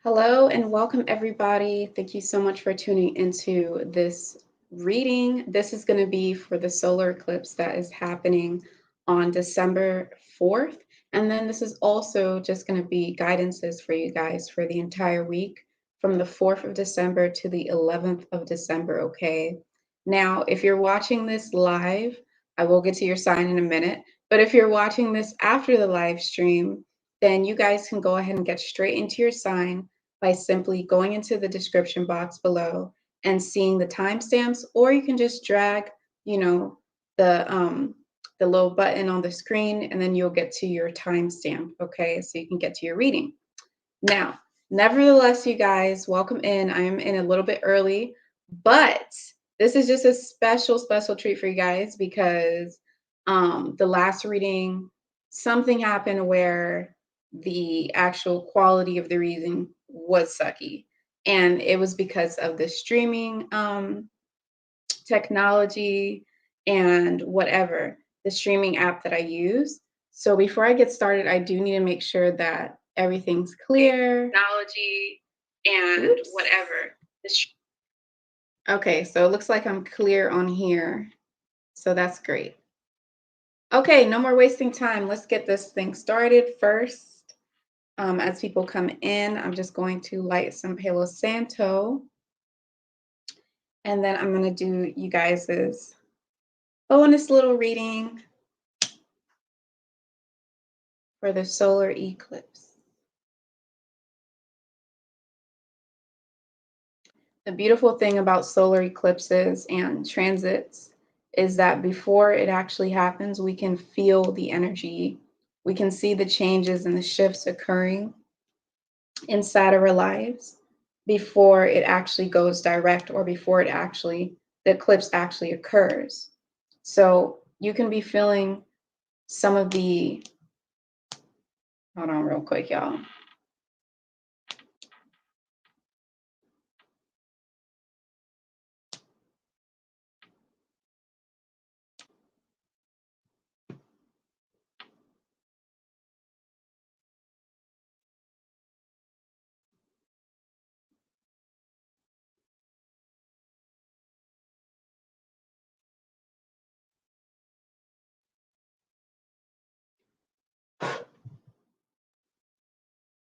Hello and welcome everybody. Thank you so much for tuning into this reading. This is going to be for the solar eclipse that is happening on December 4th. And then this is also just going to be guidances for you guys for the entire week from the 4th of December to the 11th of December, okay? Now, if you're watching this live, I will get to your sign in a minute, but if you're watching this after the live stream, then you guys can go ahead and get straight into your sign by simply going into the description box below and seeing the timestamps, or you can just drag, the little button on the screen, and then you'll get to your timestamp. Okay, so you can get to your reading. Now, nevertheless, you guys, welcome in. I am in a little bit early, but this is just a special treat for you guys because the last reading, something happened where the actual quality of the reading was sucky. And it was because of the streaming technology and whatever, the streaming app that I use. So before I get started, I do need to make sure that everything's clear. Technology and whatever. Okay, so it looks like I'm clear on here. So that's great. Okay, no more wasting time. Let's get this thing started first. As people come in, I'm just going to light some Palo Santo. And then I'm going to do you guys' bonus little reading for the solar eclipse. The beautiful thing about solar eclipses and transits is that before it actually happens, we can feel the energy. We can see the changes and the shifts occurring inside of our lives before it actually goes direct or before the eclipse actually occurs. So you can be feeling some of the, hold on real quick, y'all.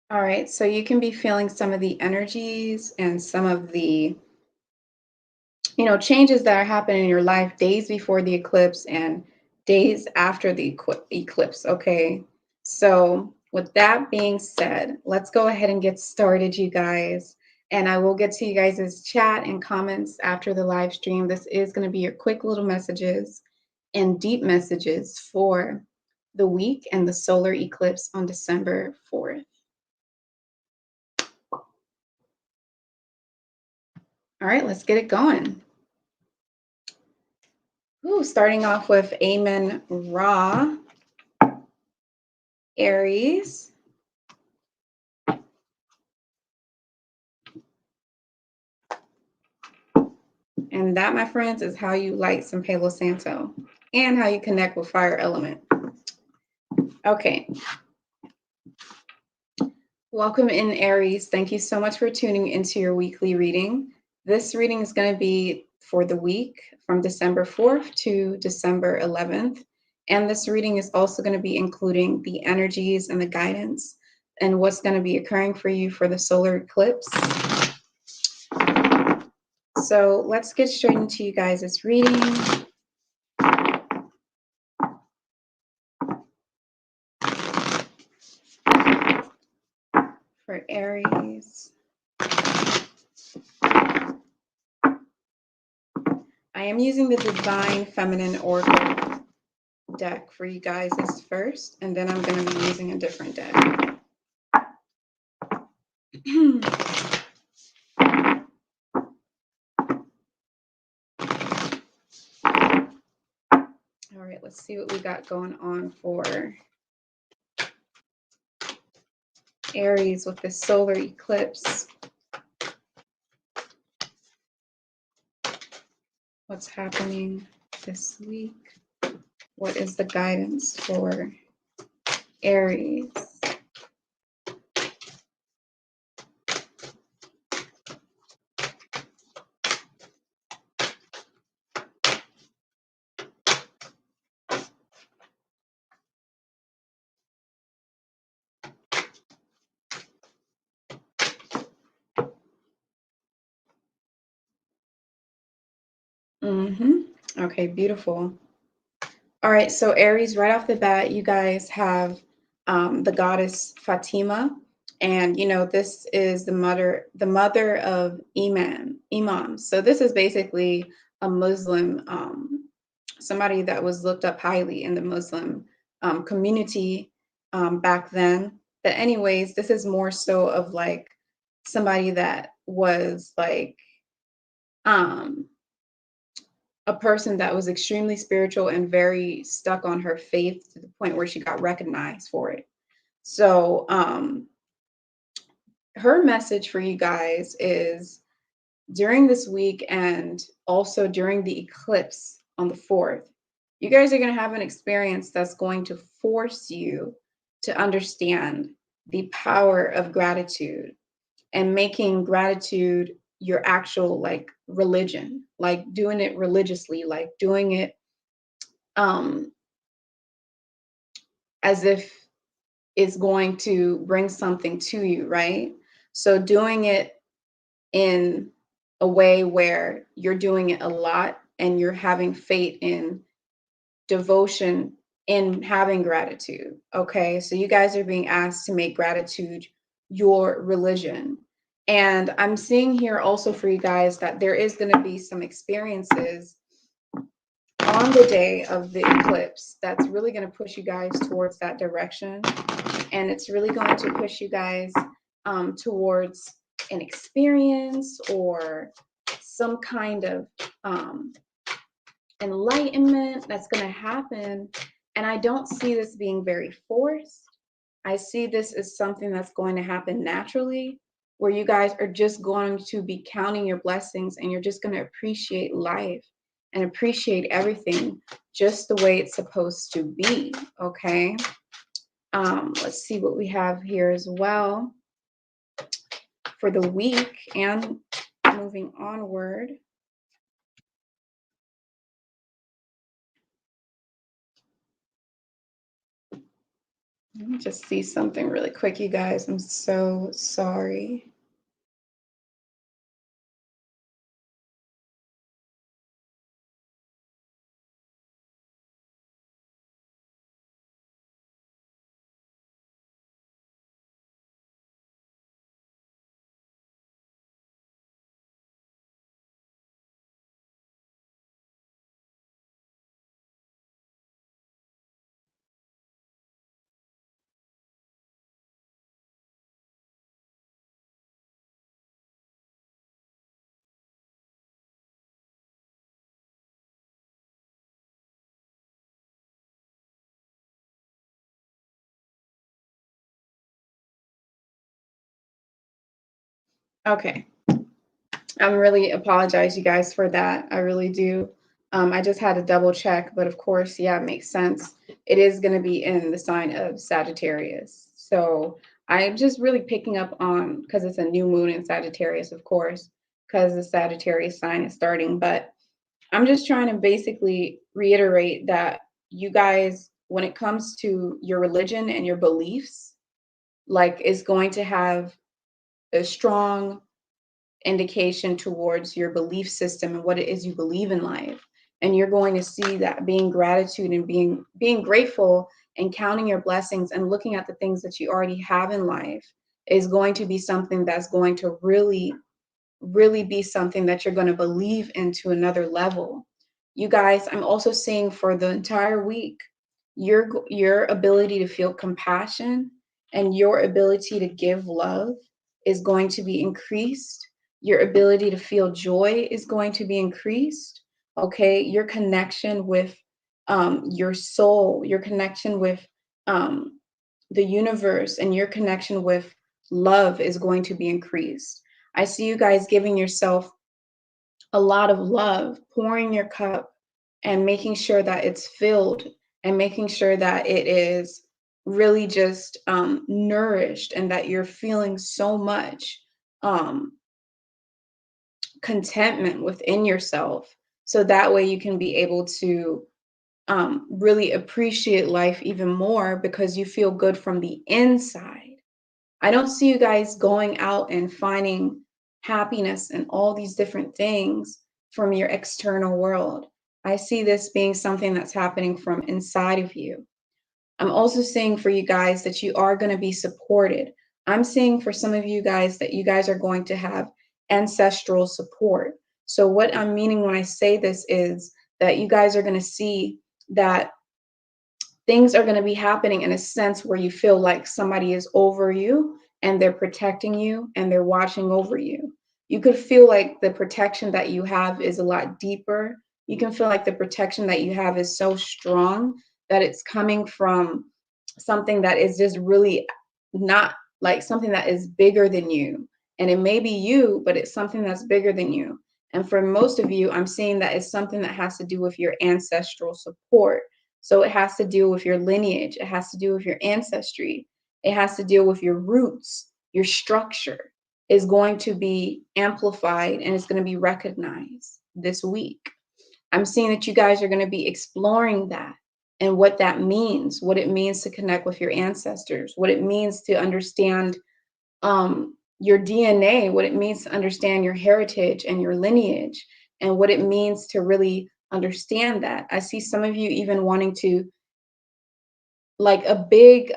All right, so you can be feeling some of the energies and some of the, changes that are happening in your life days before the eclipse and days after the eclipse, okay? So with that being said, let's go ahead and get started, you guys. And I will get to you guys' chat and comments after the live stream. This is going to be your quick little messages and deep messages for the week and the solar eclipse on December 4th. All right, let's get it going. Ooh, starting off with Amen Ra, Aries. And that, my friends, is how you light some Palo Santo and how you connect with fire element. Okay. Welcome in, Aries. Thank you so much for tuning into your weekly reading. This reading is going to be for the week from December 4th to December 11th. And this reading is also going to be including the energies and the guidance and what's going to be occurring for you for the solar eclipse. So let's get straight into you guys' reading. For Aries. I am using the Divine Feminine Oracle deck for you guys first, and then I'm going to be using a different deck. All right, let's see what we got going on for Aries with the solar eclipse. What's happening this week? What is the guidance for Aries? Okay, beautiful. All right, so Aries, right off the bat, you guys have the goddess Fatima, and this is the mother of imams. So this is basically a Muslim, somebody that was looked up highly in the Muslim community back then. But anyways, this is more so of like somebody that was like um a person that was extremely spiritual and very stuck on her faith to the point where she got recognized for it. So, her message for you guys is during this week and also during the eclipse on the 4th, you guys are going to have an experience that's going to force you to understand the power of gratitude and making gratitude your actual like religion, like doing it religiously, like doing it um as if it's going to bring something to you, right? So doing it in a way where you're doing it a lot and you're having faith in devotion in having gratitude. Okay. So you guys are being asked to make gratitude your religion. And I'm seeing here also for you guys that there is going to be some experiences on the day of the eclipse that's really going to push you guys towards that direction. And it's really going to push you guys towards an experience or some kind of enlightenment that's going to happen. And I don't see this being very forced. I see this as something that's going to happen naturally, where you guys are just going to be counting your blessings and you're just going to appreciate life and appreciate everything just the way it's supposed to be. Okay. Let's see what we have here as well for the week and moving onward. Let me just see something really quick, you guys. I'm so sorry. Okay. I really apologize, you guys, for that. I really do. I just had to double check, but of course, yeah, it makes sense. It is going to be in the sign of Sagittarius. So I'm just really picking up on because it's a new moon in Sagittarius, of course, because the Sagittarius sign is starting. But I'm just trying to basically reiterate that you guys, when it comes to your religion and your beliefs, like is going to have a strong indication towards your belief system and what it is you believe in life. And you're going to see that being gratitude and being grateful and counting your blessings and looking at the things that you already have in life is going to be something that's going to really be something that you're going to believe into another level. You guys, I'm also seeing for the entire week, your ability to feel compassion and your ability to give love is going to be increased. Your ability to feel joy is going to be increased. Okay, your connection with your soul, your connection with the universe, and your connection with love is going to be increased. I see you guys giving yourself a lot of love, pouring your cup and making sure that it's filled and making sure that it is really just nourished and that you're feeling so much um, contentment within yourself. So that way you can be able to really appreciate life even more because you feel good from the inside. I don't see you guys going out and finding happiness and all these different things from your external world. I see this being something that's happening from inside of you. I'm also seeing for you guys that you are going to be supported. I'm seeing for some of you guys that you guys are going to have ancestral support. So what I'm meaning when I say this is that you guys are going to see that things are going to be happening in a sense where you feel like somebody is over you and they're protecting you and they're watching over you. You could feel like the protection that you have is a lot deeper. You can feel like the protection that you have is so strong that it's coming from something that is just really not like something that is bigger than you. And it may be you, but it's something that's bigger than you. And for most of you, I'm seeing that it's something that has to do with your ancestral support. So it has to deal with your lineage. It has to do with your ancestry. It has to deal with your roots. Your structure is going to be amplified and it's going to be recognized this week. I'm seeing that you guys are going to be exploring that and what that means, what it means to connect with your ancestors, what it means to understand your DNA, what it means to understand your heritage and your lineage, and what it means to really understand that. I see some of you even wanting to like a big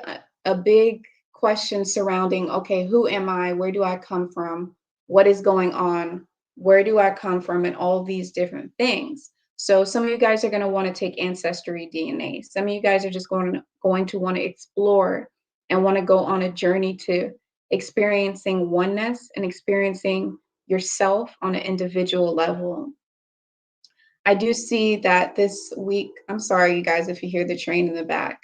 question surrounding, okay, who am I? Where do I come from? What is going on? Where do I come from? And all these different things. So some of you guys are going to want to take ancestry DNA. Some of you guys are just going to want to explore and want to go on a journey to experiencing oneness and experiencing yourself on an individual level. I do see that this week, I'm sorry, you guys, if you hear the train in the back.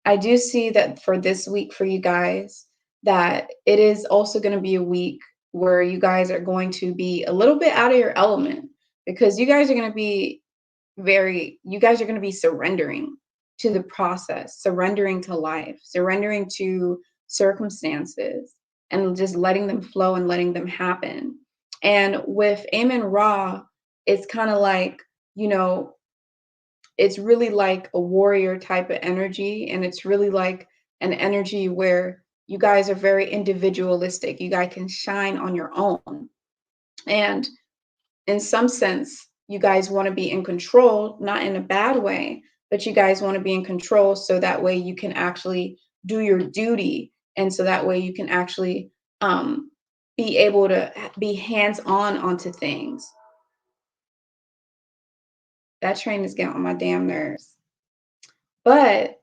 I do see that for this week for you guys, that it is also going to be a week where you guys are going to be a little bit out of your element because you guys are going to be surrendering to the process, surrendering to life, surrendering to circumstances, and just letting them flow and letting them happen. And with Amen Ra, it's kind of like, you know, it's really like a warrior type of energy. And it's really like an energy where you guys are very individualistic. You guys can shine on your own. And in some sense, you guys want to be in control, not in a bad way, but you guys want to be in control so that way you can actually do your duty. And so that way you can actually be able to be hands-on onto things. That train is getting on my damn nerves. But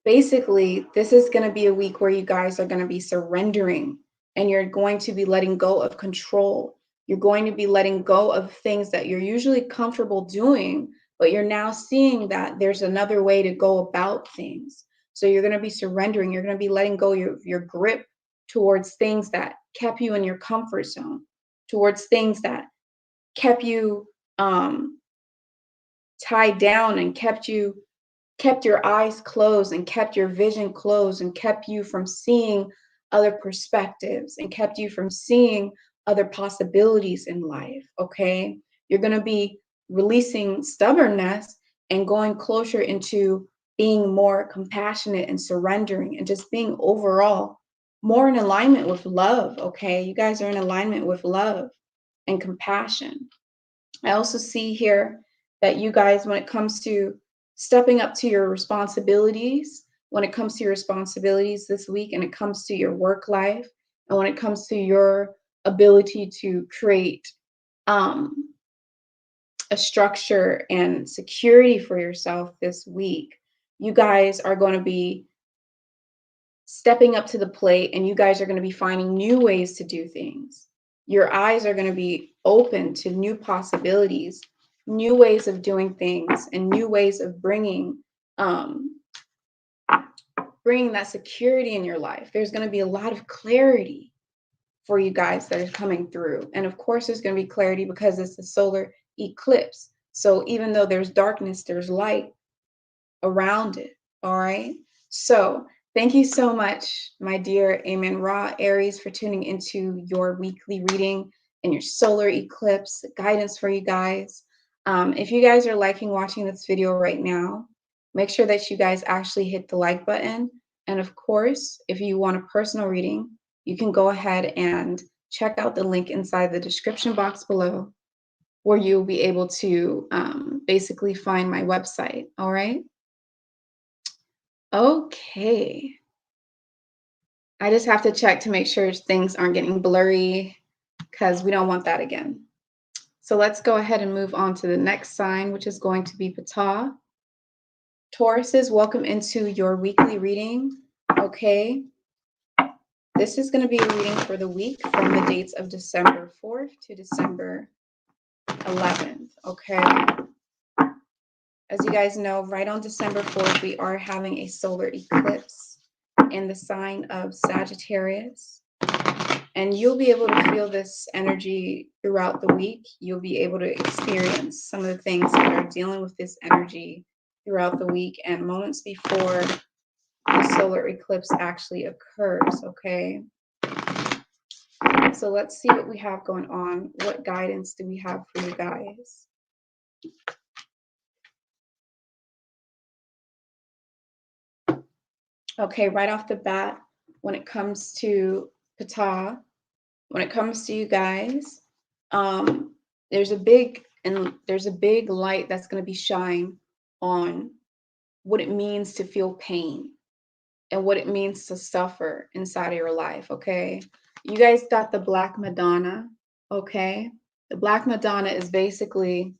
basically, this is going to be a week where you guys are going to be surrendering and you're going to be letting go of control. You're going to be letting go of things that you're usually comfortable doing, but you're now seeing that there's another way to go about things. So you're going to be surrendering. You're going to be letting go your grip towards things that kept you in your comfort zone, towards things that kept you tied down and kept your eyes closed and kept your vision closed and kept you from seeing other perspectives and kept you from seeing other possibilities in life. Okay, you're going to be releasing stubbornness and going closer into being more compassionate and surrendering and just being overall more in alignment with love. Okay, you guys are in alignment with love and compassion. I also see here that you guys, when it comes to stepping up to your responsibilities, when it comes to your responsibilities this week, and it comes to your work life, and when it comes to your ability to create a structure and security for yourself this week, you guys are going to be stepping up to the plate and you guys are going to be finding new ways to do things. Your eyes are going to be open to new possibilities, new ways of doing things, and new ways of bringing that security in your life. There's going to be a lot of clarity for you guys that are coming through. And of course, there's going to be clarity because it's a solar eclipse. So even though there's darkness, there's light around it. All right. So thank you so much, my dear Amen Ra Aries, for tuning into your weekly reading and your solar eclipse guidance for you guys. If you guys are liking watching this video right now, make sure that you guys actually hit the like button. And of course, if you want a personal reading, you can go ahead and check out the link inside the description box below. where you'll be able to basically find my website. All right. Okay. I just have to check to make sure things aren't getting blurry because we don't want that again. So let's go ahead and move on to the next sign, which is going to be Ptah. Tauruses, welcome into your weekly reading. Okay. This is going to be a reading for the week from the dates of December 4th to December 11th. Okay. As you guys know, right on December 4th, we are having a solar eclipse in the sign of Sagittarius. And you'll be able to feel this energy throughout the week. You'll be able to experience some of the things that are dealing with this energy throughout the week and moments before the solar eclipse actually occurs, okay? So let's see what we have going on. What guidance do we have for you guys? Okay, right off the bat, when it comes to Ptah, when it comes to you guys, there's a big light that's going to be shined on what it means to feel pain and what it means to suffer inside of your life. Okay, you guys got the Black Madonna. Okay, the Black Madonna is basically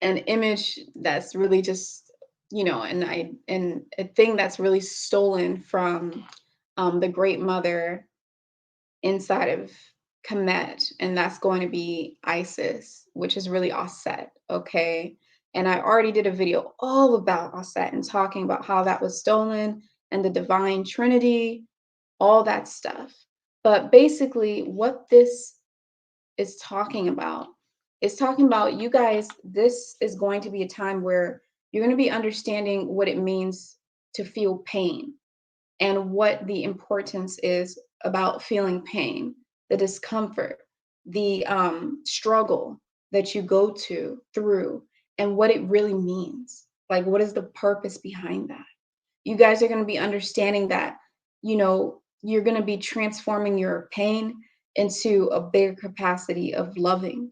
an image that's really just, you know, and a thing that's really stolen from the Great Mother inside of Khepra, and that's going to be Isis, which is really Aset. Okay, and I already did a video all about Aset and talking about how that was stolen and the Divine Trinity, all that stuff. But basically, what this is talking about you guys. This is going to be a time where you're going to be understanding what it means to feel pain and what the importance is about feeling pain, the discomfort, the struggle that you go through, and what it really means. Like, what is the purpose behind that? You guys are going to be understanding that, you know, you're going to be transforming your pain into a bigger capacity of loving,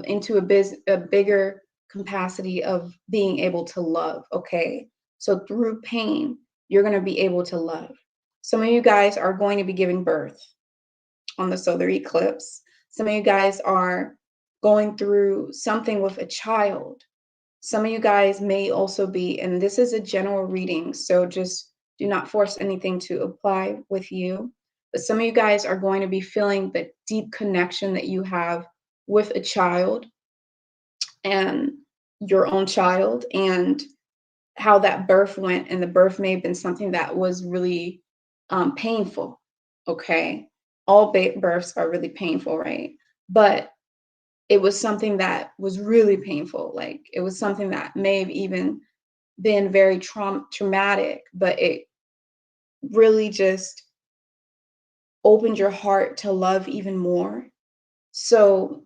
into a bigger capacity of being able to love. Okay, so through pain, you're going to be able to love. Some of you guys are going to be giving birth on the solar eclipse. Some of you guys are going through something with a child. Some of you guys may also be, and this is a general reading, so just do not force anything to apply with you. But some of you guys are going to be feeling the deep connection that you have with a child and your own child, and how that birth went. And the birth may have been something that was really painful. Okay. All births are really painful, right? But it was something that was really painful. Like, it was something that may have even been very traumatic, but it really just opened your heart to love even more. So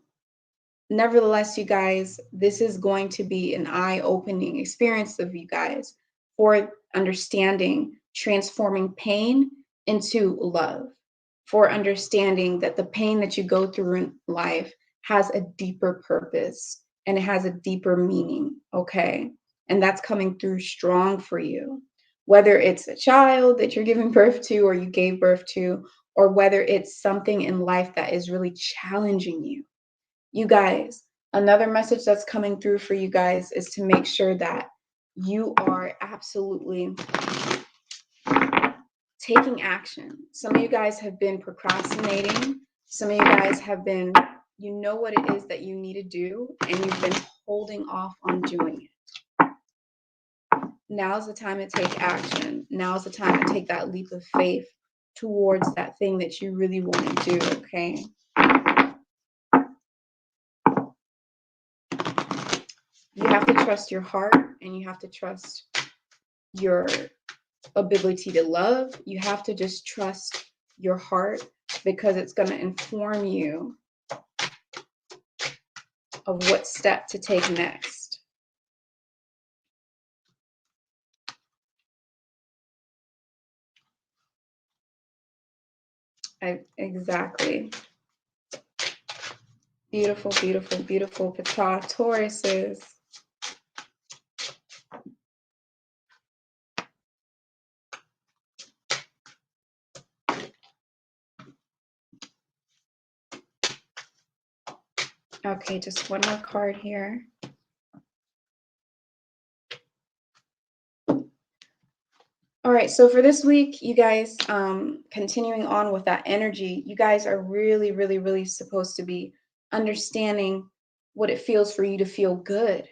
nevertheless, you guys, this is going to be an eye-opening experience of you guys for understanding transforming pain into love, for understanding that the pain that you go through in life has a deeper purpose and it has a deeper meaning. Okay, and that's coming through strong for you, whether it's a child that you're giving birth to or you gave birth to, or whether it's something in life that is really challenging you. You guys, another message that's coming through for you guys is to make sure that you are absolutely taking action. Some of you guys have been procrastinating. Some of you guys have been, you know what it is that you need to do, and you've been holding off on doing it. Now's the time to take action. Now's the time to take that leap of faith towards that thing that you really want to do, okay? You have to trust your heart, and you have to trust your ability to love. You have to just trust your heart, because it's going to inform you of what step to take next. Exactly. Beautiful, beautiful, beautiful Ptah Tauruses. Okay, just one more card here. All right, so for this week, you guys, continuing on with that energy, you guys are really, really, really supposed to be understanding what it feels for you to feel good.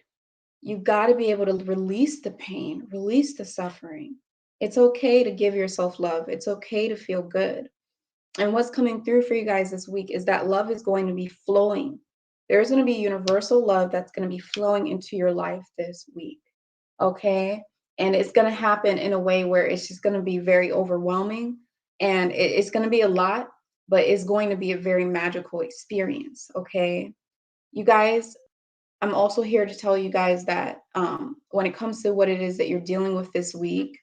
You got to be able to release the pain, release the suffering. It's okay to give yourself love. It's okay to feel good. And what's coming through for you guys this week is that love is going to be flowing. There's going to be universal love that's going to be flowing into your life this week. Okay. And it's going to happen in a way where it's just going to be very overwhelming, and it's going to be a lot, but it's going to be a very magical experience. Okay. You guys, I'm also here to tell you guys that when it comes to what it is that you're dealing with this week,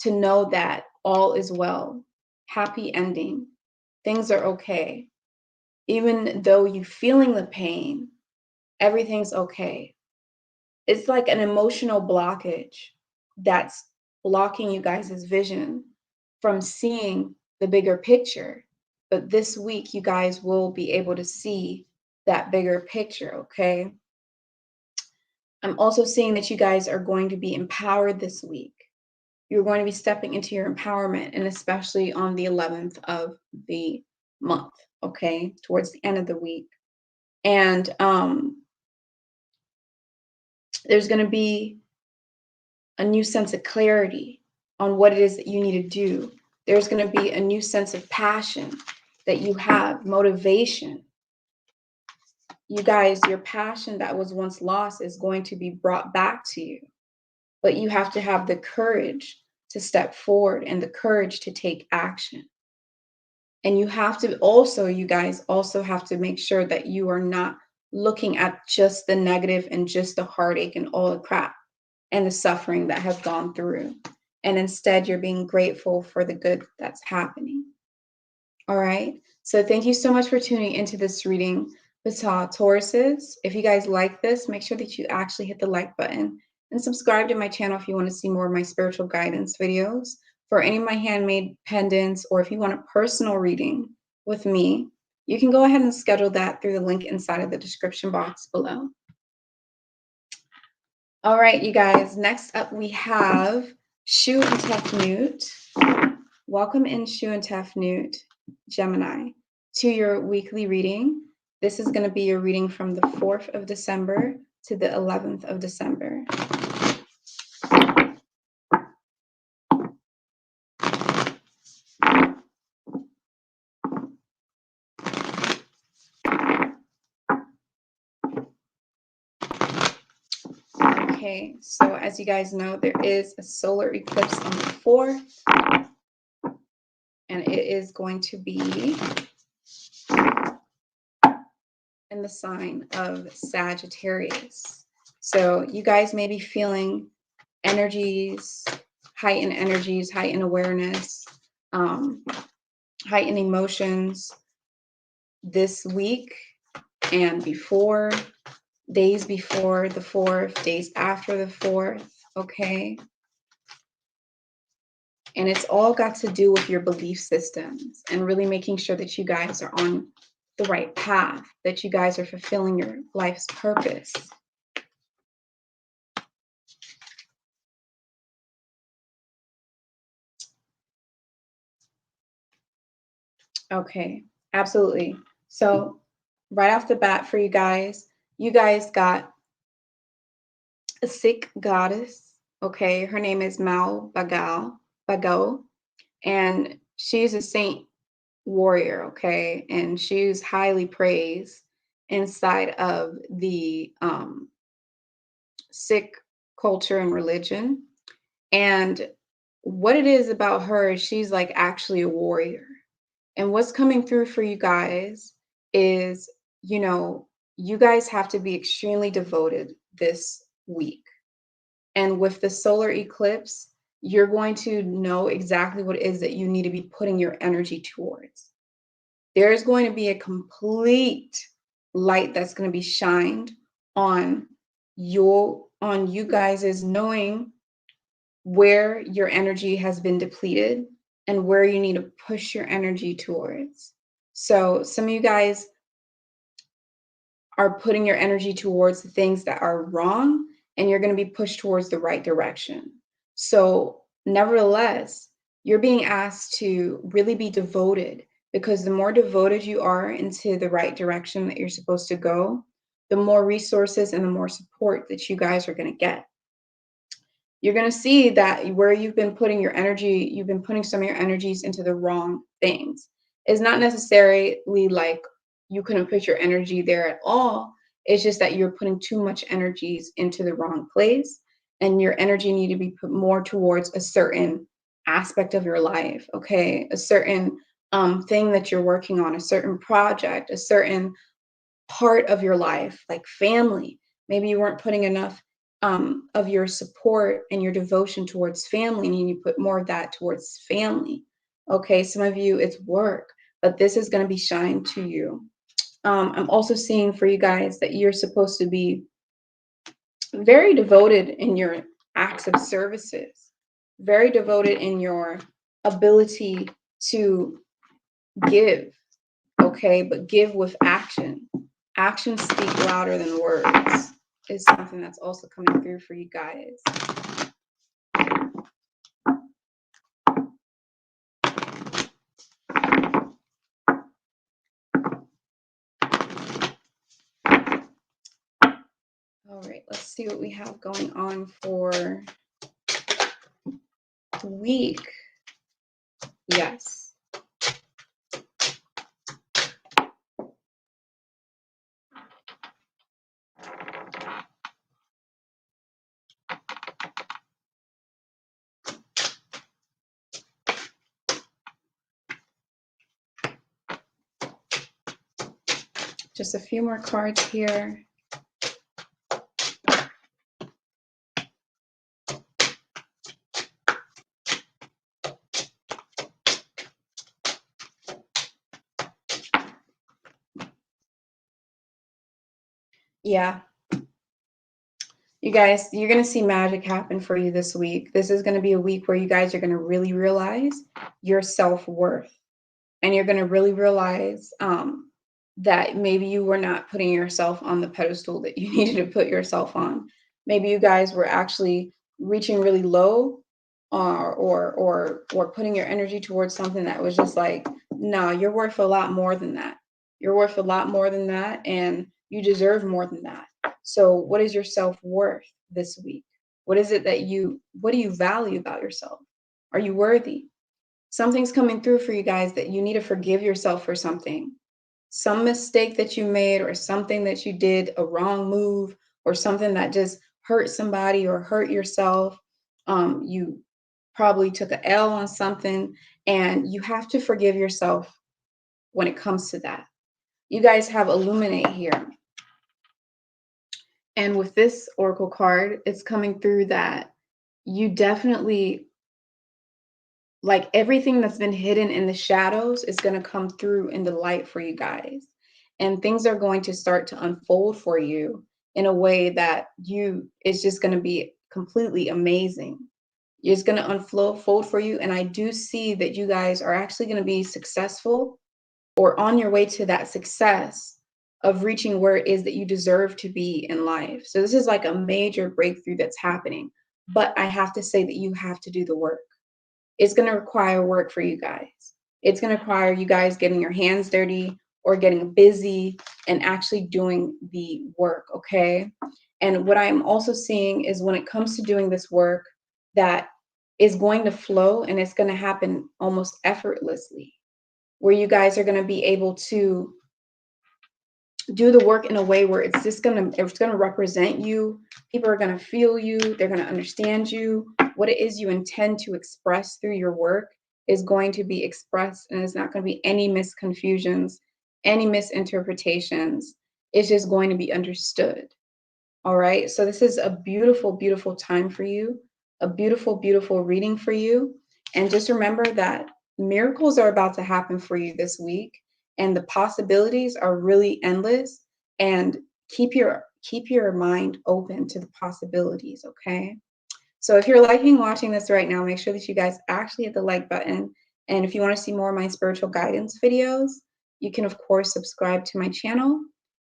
to know that all is well, happy ending, things are okay. Even though you're feeling the pain, everything's okay. It's like an emotional blockage that's blocking you guys' vision from seeing the bigger picture. But this week, you guys will be able to see that bigger picture, okay? I'm also seeing that you guys are going to be empowered this week. You're going to be stepping into your empowerment, and especially on the 11th of the month, okay, towards the end of the week. And there's going to be a new sense of clarity on what it is that you need to do. There's going to be a new sense of passion that you have, motivation. You guys, your passion that was once lost is going to be brought back to you. But you have to have the courage to step forward and the courage to take action. And you have to also, you guys also have to make sure that you are not looking at just the negative and just the heartache and all the crap and the suffering that has gone through. And instead, you're being grateful for the good that's happening. All right. So thank you so much for tuning into this reading, Ptah Tauruses. If you guys like this, make sure that you actually hit the like button and subscribe to my channel if you want to see more of my spiritual guidance videos. For any of my handmade pendants, or if you want a personal reading with me, you can go ahead and schedule that through the link inside of the description box below. All right, you guys, next up we have Shu Tefnut. Welcome in, Shu Tefnut, Gemini, to your weekly reading. This is going to be your reading from the 4th of December to the 11th of December. Okay, so as you guys know, there is a solar eclipse on the 4th, and it is going to be in the sign of Sagittarius. So you guys may be feeling energies, heightened awareness, heightened emotions this week and before, days before the 4th, days after the 4th, okay? And it's all got to do with your belief systems and really making sure that you guys are on the right path, that you guys are fulfilling your life's purpose. Okay, absolutely. So right off the bat for you guys got a Sikh goddess. Okay, her name is Bago, and she's a saint warrior. Okay, and she's highly praised inside of the Sikh culture and religion. And what it is about her is she's like actually a warrior. And what's coming through for you guys is, you guys have to be extremely devoted this week. And with the solar eclipse, you're going to know exactly what it is that you need to be putting your energy towards. There's going to be a complete light that's going to be shined on you guys' knowing where your energy has been depleted and where you need to push your energy towards. So some of you guys are putting your energy towards the things that are wrong, and you're going to be pushed towards the right direction. So nevertheless, you're being asked to really be devoted, because the more devoted you are into the right direction that you're supposed to go, the more resources and the more support that you guys are going to get. You're going to see that where you've been putting your energy, you've been putting some of your energies into the wrong things. It's not necessarily like you couldn't put your energy there at all. It's just that you're putting too much energies into the wrong place, and your energy need to be put more towards a certain aspect of your life, okay? A certain thing that you're working on, a certain project, a certain part of your life, like family. Maybe you weren't putting enough of your support and your devotion towards family, and you put more of that towards family. Okay, some of you, it's work, but this is going to be shined to you. I'm also seeing for you guys that you're supposed to be very devoted in your acts of services, very devoted in your ability to give, okay, but give with action. Actions speak louder than words is something that's also coming through for you guys. All right, let's see what we have going on for the week. Yes. Just a few more cards here. Yeah. You guys, you're going to see magic happen for you this week. This is going to be a week where you guys are going to really realize your self-worth. And you're going to really realize that maybe you were not putting yourself on the pedestal that you needed to put yourself on. Maybe you guys were actually reaching really low, or putting your energy towards something that was just like, no, you're worth a lot more than that. You're worth a lot more than that, and you deserve more than that. So what is your self-worth this week? What is it what do you value about yourself? Are you worthy? Something's coming through for you guys that you need to forgive yourself for something. Some mistake that you made, or something that you did, a wrong move, or something that just hurt somebody or hurt yourself. You probably took an L on something, and you have to forgive yourself when it comes to that. You guys have Illuminate here. And with this Oracle card, it's coming through that you definitely, like, everything that's been hidden in the shadows is going to come through in the light for you guys. And things are going to start to unfold for you in a way that it's just going to be completely amazing. It's going to unfold for you. And I do see that you guys are actually going to be successful, or on your way to that success of reaching where it is that you deserve to be in life. So this is like a major breakthrough that's happening. But I have to say that you have to do the work. It's going to require work for you guys. It's going to require you guys getting your hands dirty, or getting busy and actually doing the work, okay? And what I'm also seeing is, when it comes to doing this work, that is going to flow, and it's going to happen almost effortlessly, where you guys are going to be able to do the work in a way where it's going to represent you. People are going to feel you. They're going to understand you. What it is you intend to express through your work is going to be expressed, and it's not going to be any misconfusions, any misinterpretations. It's just going to be understood. All right. So this is a beautiful, beautiful time for you, a beautiful, beautiful reading for you. And just remember that miracles are about to happen for you this week. and the possibilities are really endless. And keep your mind open to the possibilities, okay? So if you're liking watching this right now, make sure that you guys actually hit the like button. And if you want to see more of my spiritual guidance videos, you can, of course, subscribe to my channel.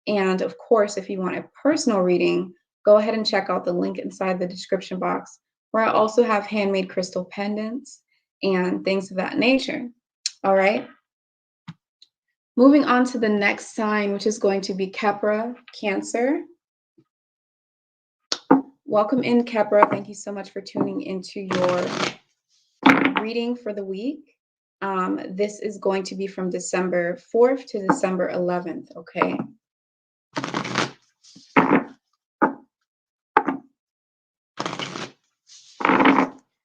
And of course, if you want a personal reading, go ahead and check out the link inside the description box, where I also have handmade crystal pendants and things of that nature. All right. Moving on to the next sign, which is going to be Khepra, Cancer. Welcome in, Khepra. Thank you so much for tuning into your reading for the week. This is going to be from December 4th to December 11th, okay?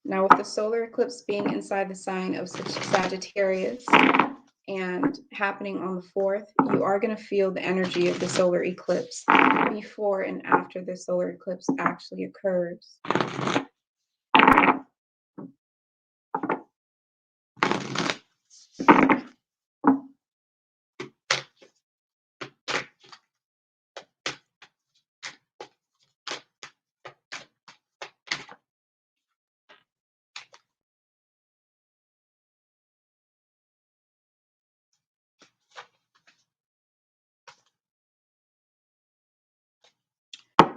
Now, with the solar eclipse being inside the sign of Sagittarius and happening on the 4th, you are going to feel the energy of the solar eclipse before and after the solar eclipse actually occurs.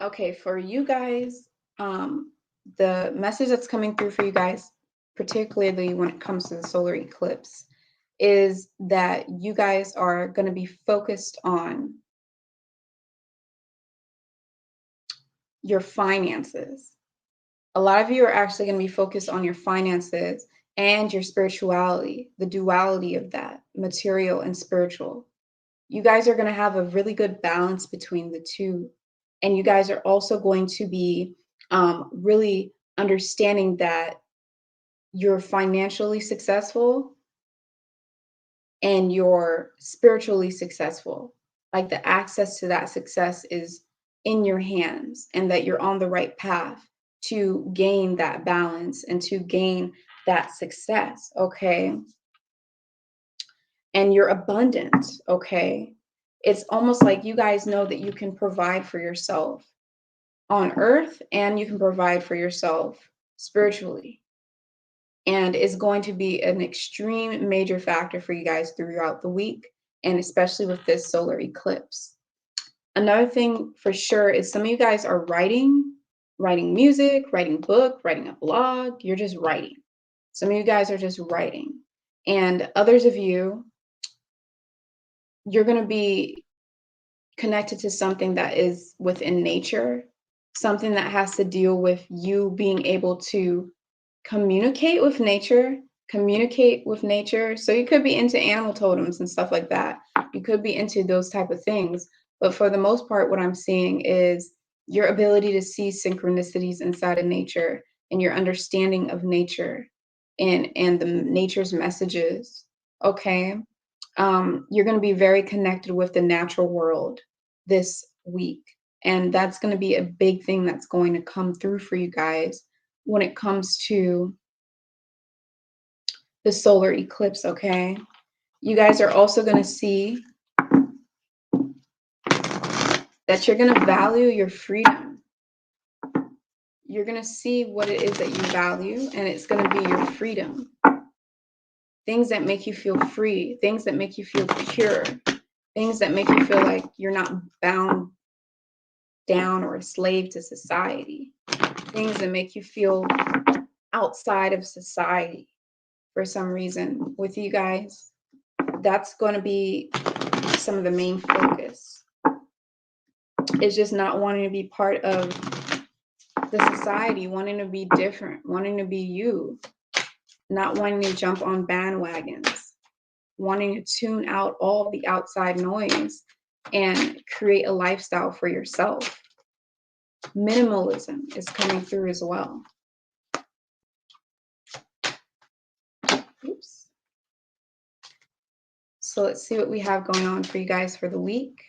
Okay, for you guys, the message that's coming through for you guys, particularly when it comes to the solar eclipse, is that you guys are going to be focused on your finances. A lot of you are actually going to be focused on your finances and your spirituality, the duality of that, material and spiritual. You guys are going to have a really good balance between the two. And you guys are also going to be really understanding that you're financially successful and you're spiritually successful. Like the access to that success is in your hands, and that you're on the right path to gain that balance and to gain that success, okay? And you're abundant, okay? It's almost like you guys know that you can provide for yourself on earth, and you can provide for yourself spiritually. And it's going to be an extreme major factor for you guys throughout the week, and especially with this solar eclipse. Another thing for sure is some of you guys are writing music, writing book, writing a blog. You're just writing. Some of you guys are just writing. And others of you, you're going to be connected to something that is within nature, something that has to deal with you being able to communicate with nature. So you could be into animal totems and stuff like that. You could be into those type of things. But for the most part, what I'm seeing is your ability to see synchronicities inside of nature and your understanding of nature and the nature's messages. Okay. You're going to be very connected with the natural world this week. And that's going to be a big thing that's going to come through for you guys when it comes to the solar eclipse, okay? You guys are also going to see that you're going to value your freedom. You're going to see what it is that you value, and it's going to be your freedom. Things that make you feel free, things that make you feel pure, things that make you feel like you're not bound down or a slave to society, things that make you feel outside of society for some reason. With you guys, that's going to be some of the main focus. It's just not wanting to be part of the society, wanting to be different, wanting to be you, not wanting to jump on bandwagons, wanting to tune out all the outside noise and create a lifestyle for yourself. Minimalism is coming through as well. Oops. So let's see what we have going on for you guys for the week.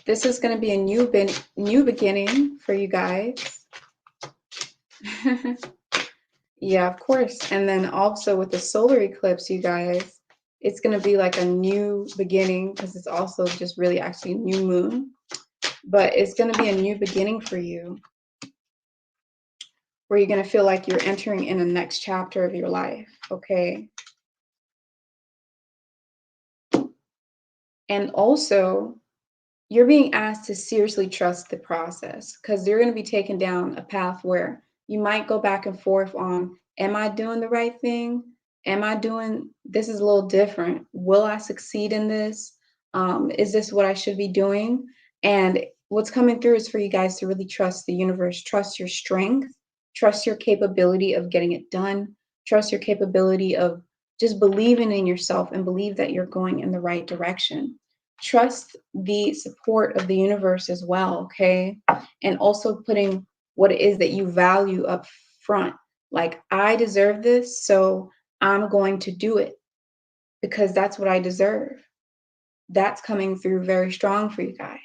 This is going to be a new beginning for you guys. Yeah, of course. And then also with the solar eclipse, you guys, it's going to be like a new beginning because it's also just really actually a new moon. But it's going to be a new beginning for you where you're going to feel like you're entering in a next chapter of your life, okay? And also, you're being asked to seriously trust the process because you're going to be taken down a path where you might go back and forth on, am I doing the right thing? Am I doing, this is a little different. Will I succeed in this? Is this what I should be doing? And what's coming through is for you guys to really trust the universe, trust your strength, trust your capability of getting it done, trust your capability of just believing in yourself and believe that you're going in the right direction. Trust the support of the universe as well, okay? And also putting what it is that you value up front. Like, I deserve this, so I'm going to do it because that's what I deserve. That's coming through very strong for you guys.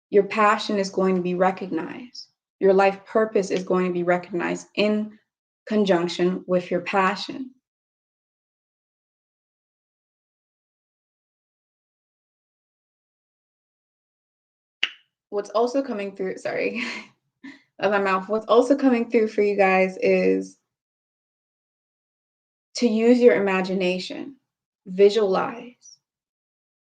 Your passion is going to be recognized. Your life purpose is going to be recognized in conjunction with your passion. What's also coming through, sorry, of my mouth, what's also coming through for you guys is to use your imagination, visualize,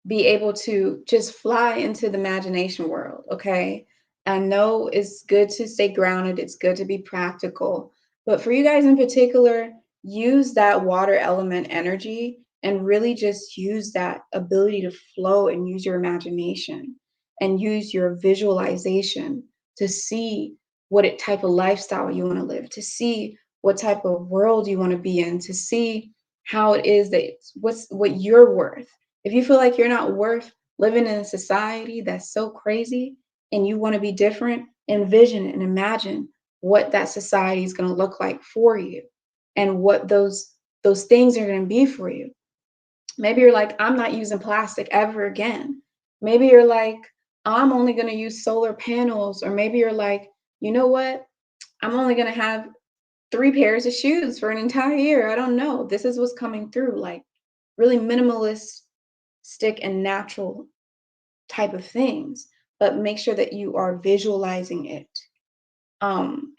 be able to just fly into the imagination world, okay? I know it's good to stay grounded, it's good to be practical, but for you guys in particular, use that water element energy and really just use that ability to flow and use your imagination and use your visualization to see what type of lifestyle you want to live, to see what type of world you want to be in, to see how it is that what you're worth. If you feel like you're not worth living in a society that's so crazy and you want to be different, envision and imagine what that society is going to look like for you and what those things are going to be for you. Maybe you're like, I'm not using plastic ever again. Maybe you're like, I'm only going to use solar panels. Or maybe you're like, you know what? I'm only going to have 3 pairs of shoes for an entire year. I don't know. This is what's coming through, like really minimalist stick and natural type of things, but make sure that you are visualizing it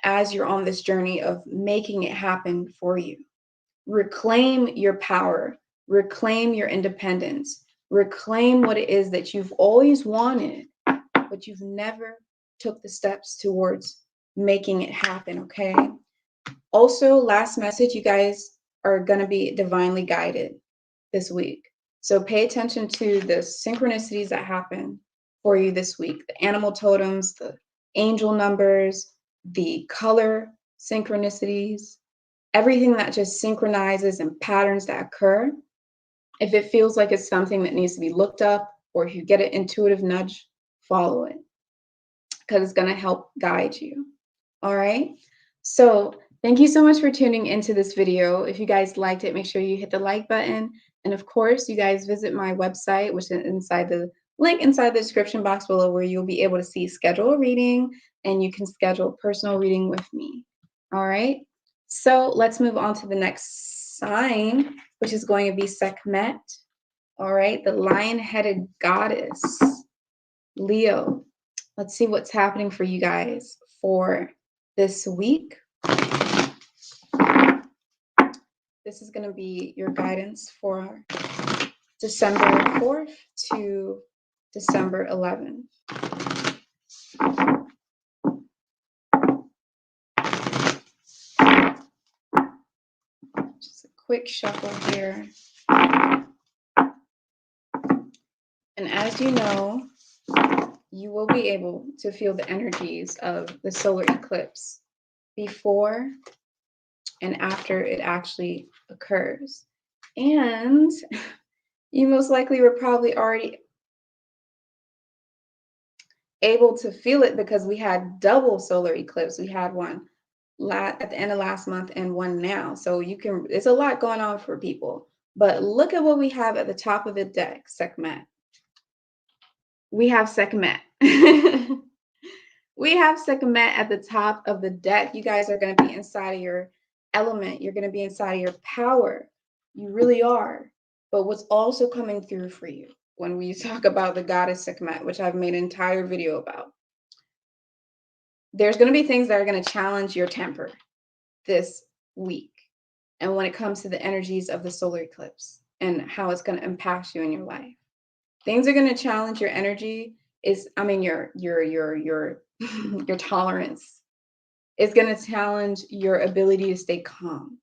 as you're on this journey of making it happen for you. Reclaim your power, reclaim your independence, reclaim what it is that you've always wanted, but you've never took the steps towards making it happen, okay? Also, last message, you guys are going to be divinely guided this week. So pay attention to the synchronicities that happen for you this week, the animal totems, the angel numbers, the color synchronicities, everything that just synchronizes and patterns that occur. If it feels like it's something that needs to be looked up, or if you get an intuitive nudge, follow it because it's going to help guide you. All right. So thank you so much for tuning into this video. If you guys liked it, make sure you hit the like button. And of course, you guys visit my website, which is inside the link inside the description box below, where you'll be able to see schedule a reading and you can schedule a personal reading with me. All right. So let's move on to the next sign, which is going to be Sekhmet. All right. The lion-headed goddess, Leo. Let's see what's happening for you guys for this week. This is going to be your guidance for December 4th to December 11th. Just a quick shuffle here. And as you know, you will be able to feel the energies of the solar eclipse before and after it actually occurs. And you most likely were probably already able to feel it because we had double solar eclipse. We had one at the end of last month and one now. So you can, it's a lot going on for people. But look at what we have at the top of the deck, Sekhmet. We have Sekhmet. We have Sekhmet at the top of the deck. You guys are going to be inside of your element. You're going to be inside of your power. You really are. But what's also coming through for you when we talk about the goddess Sekhmet, which I've made an entire video about, there's going to be things that are going to challenge your temper this week. And when it comes to the energies of the solar eclipse and how it's going to impact you in your life, things are going to challenge your energy. Your your tolerance is going to challenge your ability to stay calm.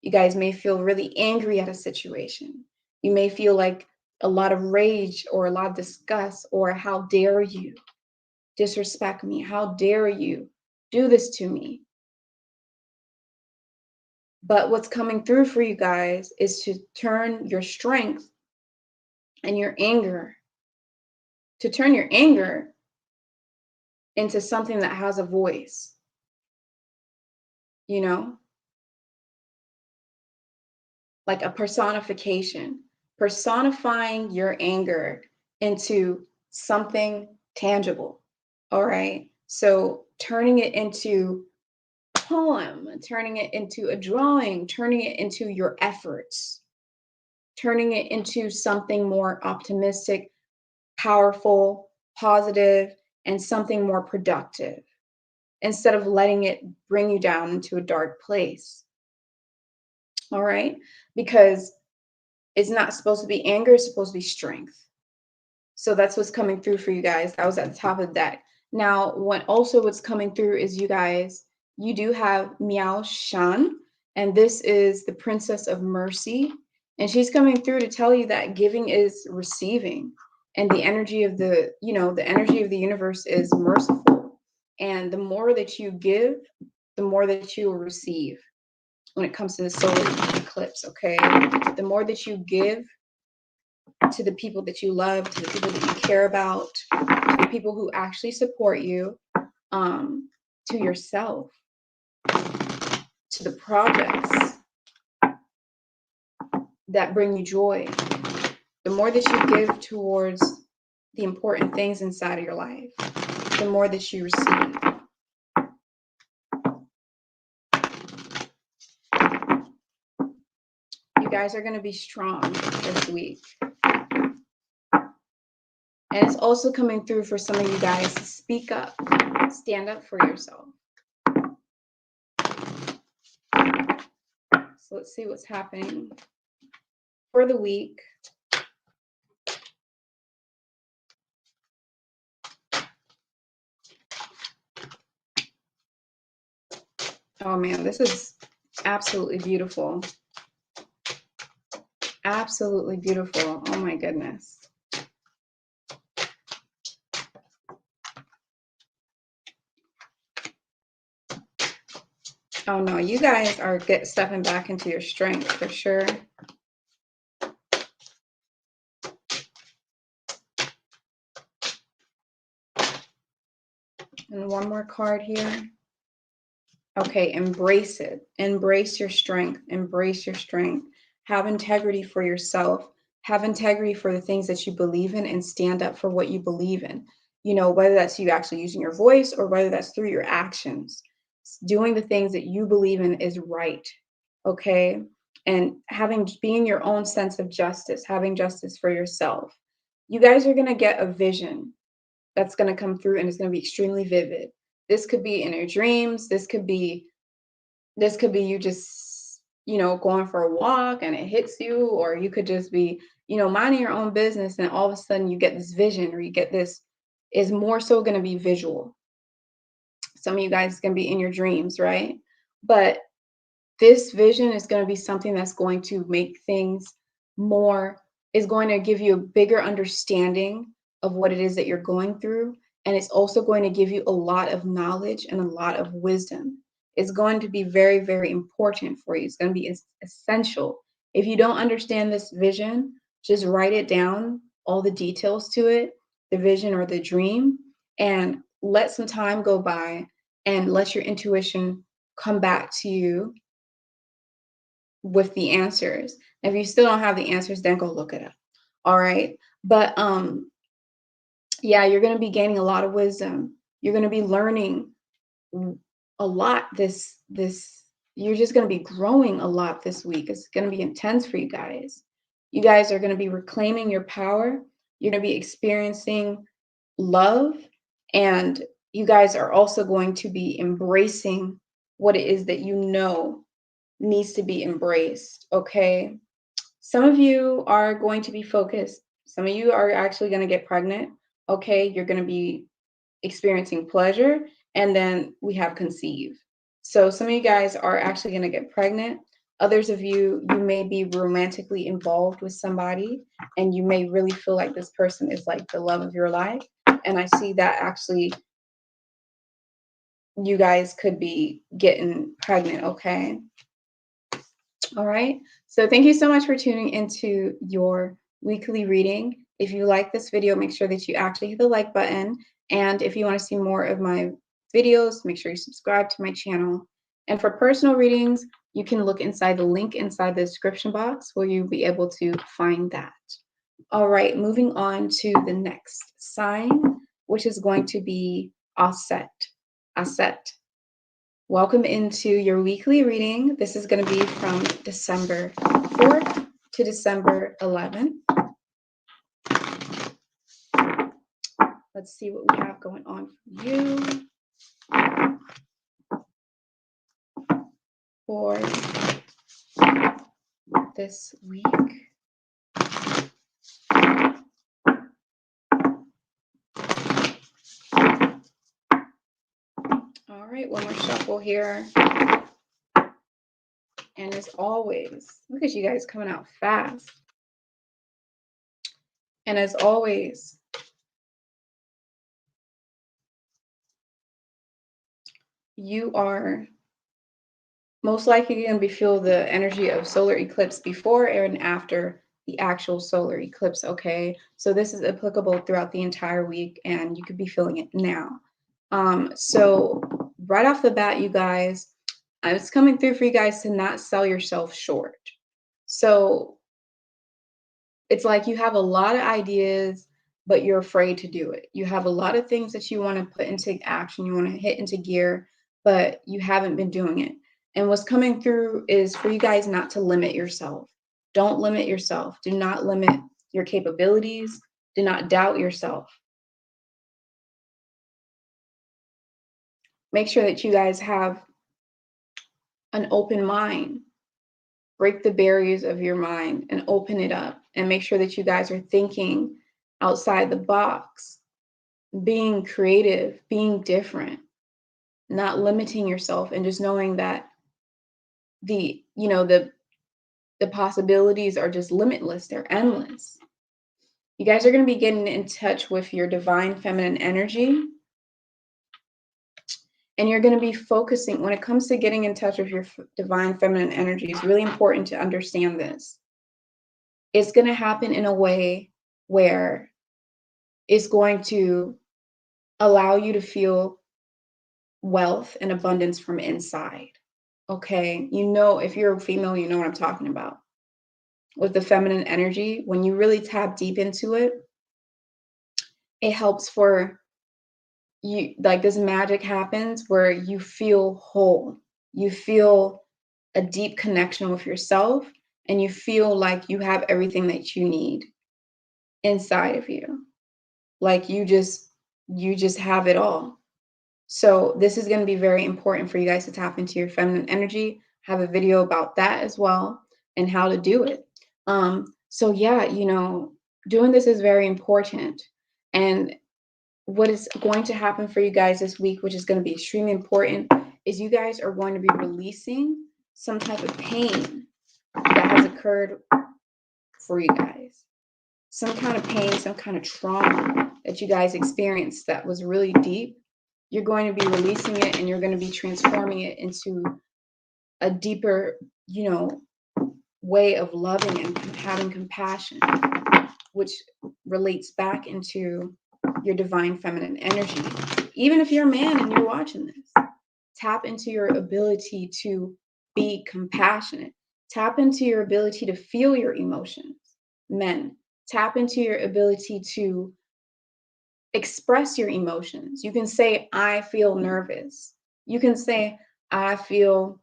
You guys may feel really angry at a situation. You may feel like a lot of rage or a lot of disgust, or how dare you disrespect me? How dare you do this to me? But what's coming through for you guys is to turn your strength and your anger, to turn your anger into something that has a voice, you know, like a personification, personifying your anger into something tangible. All right. So turning it into a poem, turning it into a drawing, turning it into your efforts, turning it into something more optimistic, powerful, positive, and something more productive, instead of letting it bring you down into a dark place. All right. Because it's not supposed to be anger, it's supposed to be strength. So that's what's coming through for you guys. That was at the top of the deck. Now, what's coming through is you guys, you do have Miao Shan, and this is the Princess of Mercy. And she's coming through to tell you that giving is receiving. And the energy of the energy of the universe is merciful. And the more that you give, the more that you will receive when it comes to the solar eclipse, okay? The more that you give to the people that you love, to the people that you care about, to the people who actually support you, to yourself, to the projects that bring you joy, the more that you give towards the important things inside of your life, the more that you receive. You guys are going to be strong this week. And it's also coming through for some of you guys to speak up, stand up for yourself. So let's see what's happening for the week. Oh man, this is absolutely beautiful. Absolutely beautiful. Oh my goodness. Oh no, you guys are stepping back into your strength for sure. And one more card here. Okay, embrace it. Embrace your strength. Embrace your strength. Have integrity for yourself. Have integrity for the things that you believe in, and stand up for what you believe in. You know, whether that's you actually using your voice or whether that's through your actions. Doing the things that you believe in is right. Okay? And being your own sense of justice, having justice for yourself. You guys are going to get a vision that's going to come through, and it's going to be extremely vivid. This could be in your dreams. This could be you just, going for a walk and it hits you, or you could just be, minding your own business, and all of a sudden you get this vision, or you get this. Is more so going to be visual. Some of you guys can be in your dreams, right? But this vision is going to be something that's going to make things is going to give you a bigger understanding of what it is that you're going through. And it's also going to give you a lot of knowledge and a lot of wisdom. It's going to be very, very important for you. It's going to be essential. If you don't understand this vision, just write it down, all the details to it, the vision or the dream, and let some time go by and let your intuition come back to you with the answers. If you still don't have the answers, then go look it up. All right. But Yeah, you're going to be gaining a lot of wisdom. You're going to be learning a lot this you're just going to be growing a lot this week. It's going to be intense for you guys. You guys are going to be reclaiming your power. You're going to be experiencing love, and you guys are also going to be embracing what it is that you know needs to be embraced, okay? Some of you are going to be focused. Some of you are actually going to get pregnant, okay? You're going to be experiencing pleasure, and then we have conceive. So some of you guys are actually going to get pregnant. Others of you, you may be romantically involved with somebody, and you may really feel like this person is like the love of your life. And I see that actually you guys could be getting pregnant, okay? All right. So thank you so much for tuning into your weekly reading. If you like this video, make sure that you actually hit the like button. And if you want to see more of my videos, make sure you subscribe to my channel. And for personal readings, you can look inside the link inside the description box where you'll be able to find that. All right, moving on to the next sign, which is going to be Aset. Aset. Welcome into your weekly reading. This is going to be from December 4th to December 11th. Let's see what we have going on for you for this week. All right, one more shuffle here. And as always, look at you guys coming out fast. And as always, you are most likely going to feel the energy of solar eclipse before and after the actual solar eclipse, okay? So this is applicable throughout the entire week, and you could be feeling it now. So right off the bat, you guys, it's coming through for you guys to not sell yourself short. So it's like you have a lot of ideas, but you're afraid to do it. You have a lot of things that you want to put into action, you want to hit into gear, but you haven't been doing it. And what's coming through is for you guys not to limit yourself. Don't limit yourself. Do not limit your capabilities. Do not doubt yourself. Make sure that you guys have an open mind. Break the barriers of your mind and open it up, and make sure that you guys are thinking outside the box, being creative, being different, not limiting yourself, and just knowing that the possibilities are just limitless. They're endless. You guys are going to be getting in touch with your divine feminine energy, and you're going to be focusing when it comes to getting in touch with your divine feminine energy. It's really important to understand this. It's going to happen in a way where it's going to allow you to feel wealth and abundance from inside. Okay, if you're a female, you know what I'm talking about. With the feminine energy, when you really tap deep into it, it helps for you, like this magic happens where you feel whole. You feel a deep connection with yourself, and you feel like you have everything that you need inside of you. Like you just have it all. So this is going to be very important for you guys to tap into your feminine energy. I have a video about that as well and how to do it. So yeah, doing this is very important. And what is going to happen for you guys this week, which is going to be extremely important, is you guys are going to be releasing some type of pain that has occurred for you guys. Some kind of pain, some kind of trauma that you guys experienced that was really deep. You're going to be releasing it, and you're going to be transforming it into a deeper, way of loving and having compassion, which relates back into your divine feminine energy. Even if you're a man and you're watching this, tap into your ability to be compassionate. Tap into your ability to feel your emotions. Men, tap into your ability to express your emotions. You can say, I feel nervous. You can say, I feel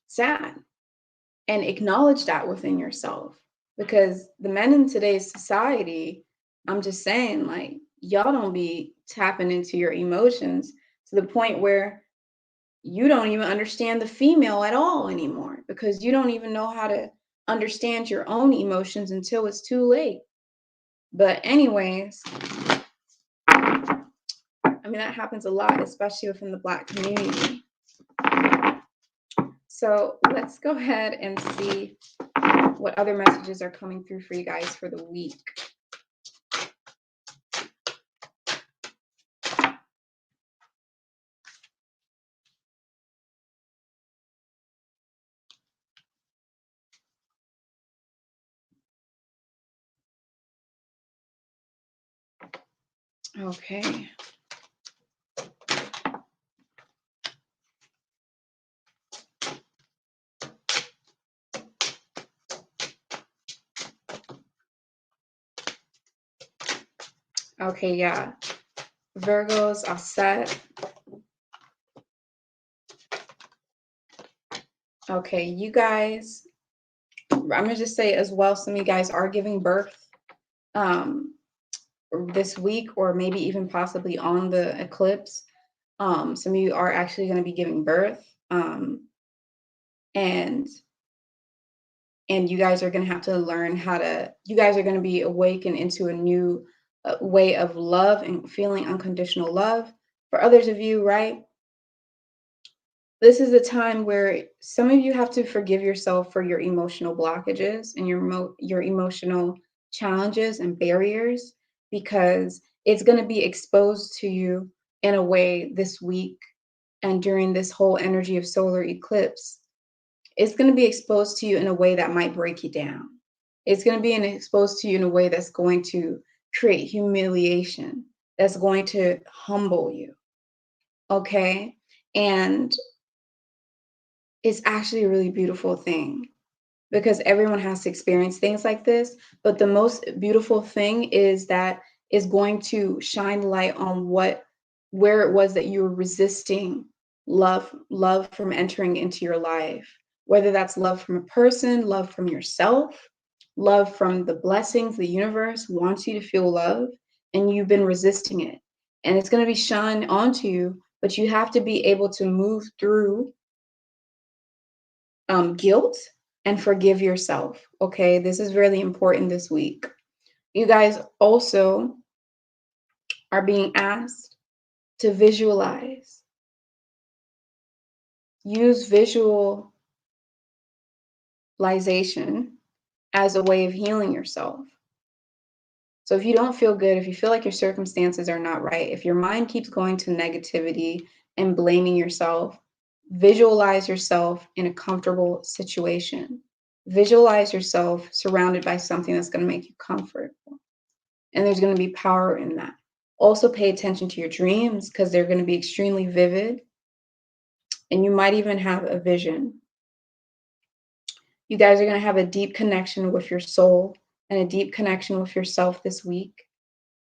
sad, and acknowledge that within yourself. Because the men in today's society, I'm just saying, like, y'all don't be tapping into your emotions to the point where you don't even understand the female at all anymore, because you don't even know how to understand your own emotions until it's too late. But anyways, I mean, that happens a lot, especially within the Black community. So let's go ahead and see what other messages are coming through for you guys for the week. Okay. Okay, yeah. Virgos, Aset. Okay, you guys, I'm gonna just say as well, some of you guys are giving birth this week, or maybe even possibly on the eclipse. Some of you are actually going to be giving birth, and you guys are going to have to learn how to. You guys are going to be awakened into a new way of love and feeling unconditional love. For others of you, right? This is a time where some of you have to forgive yourself for your emotional blockages and your emotional challenges and barriers, because it's going to be exposed to you in a way this week and during this whole energy of solar eclipse. It's going to be exposed to you in a way that might break you down. It's going to be exposed to you in a way that's going to create humiliation, that's going to humble you. Okay? And it's actually a really beautiful thing, because everyone has to experience things like this. But the most beautiful thing is that is going to shine light on where it was that you were resisting love from entering into your life, whether that's love from a person, love from yourself, love from the blessings the universe wants you to feel love, and you've been resisting it. And it's going to be shined onto you, but you have to be able to move through guilt and forgive yourself. Okay, this is really important this week. You guys also are being asked to visualize. Use visualization as a way of healing yourself. So if you don't feel good, if you feel like your circumstances are not right, if your mind keeps going to negativity and blaming yourself, visualize yourself in a comfortable situation. Visualize yourself surrounded by something that's going to make you comfortable. And there's going to be power in that. Also pay attention to your dreams, because they're going to be extremely vivid. And you might even have a vision. You guys are going to have a deep connection with your soul and a deep connection with yourself this week.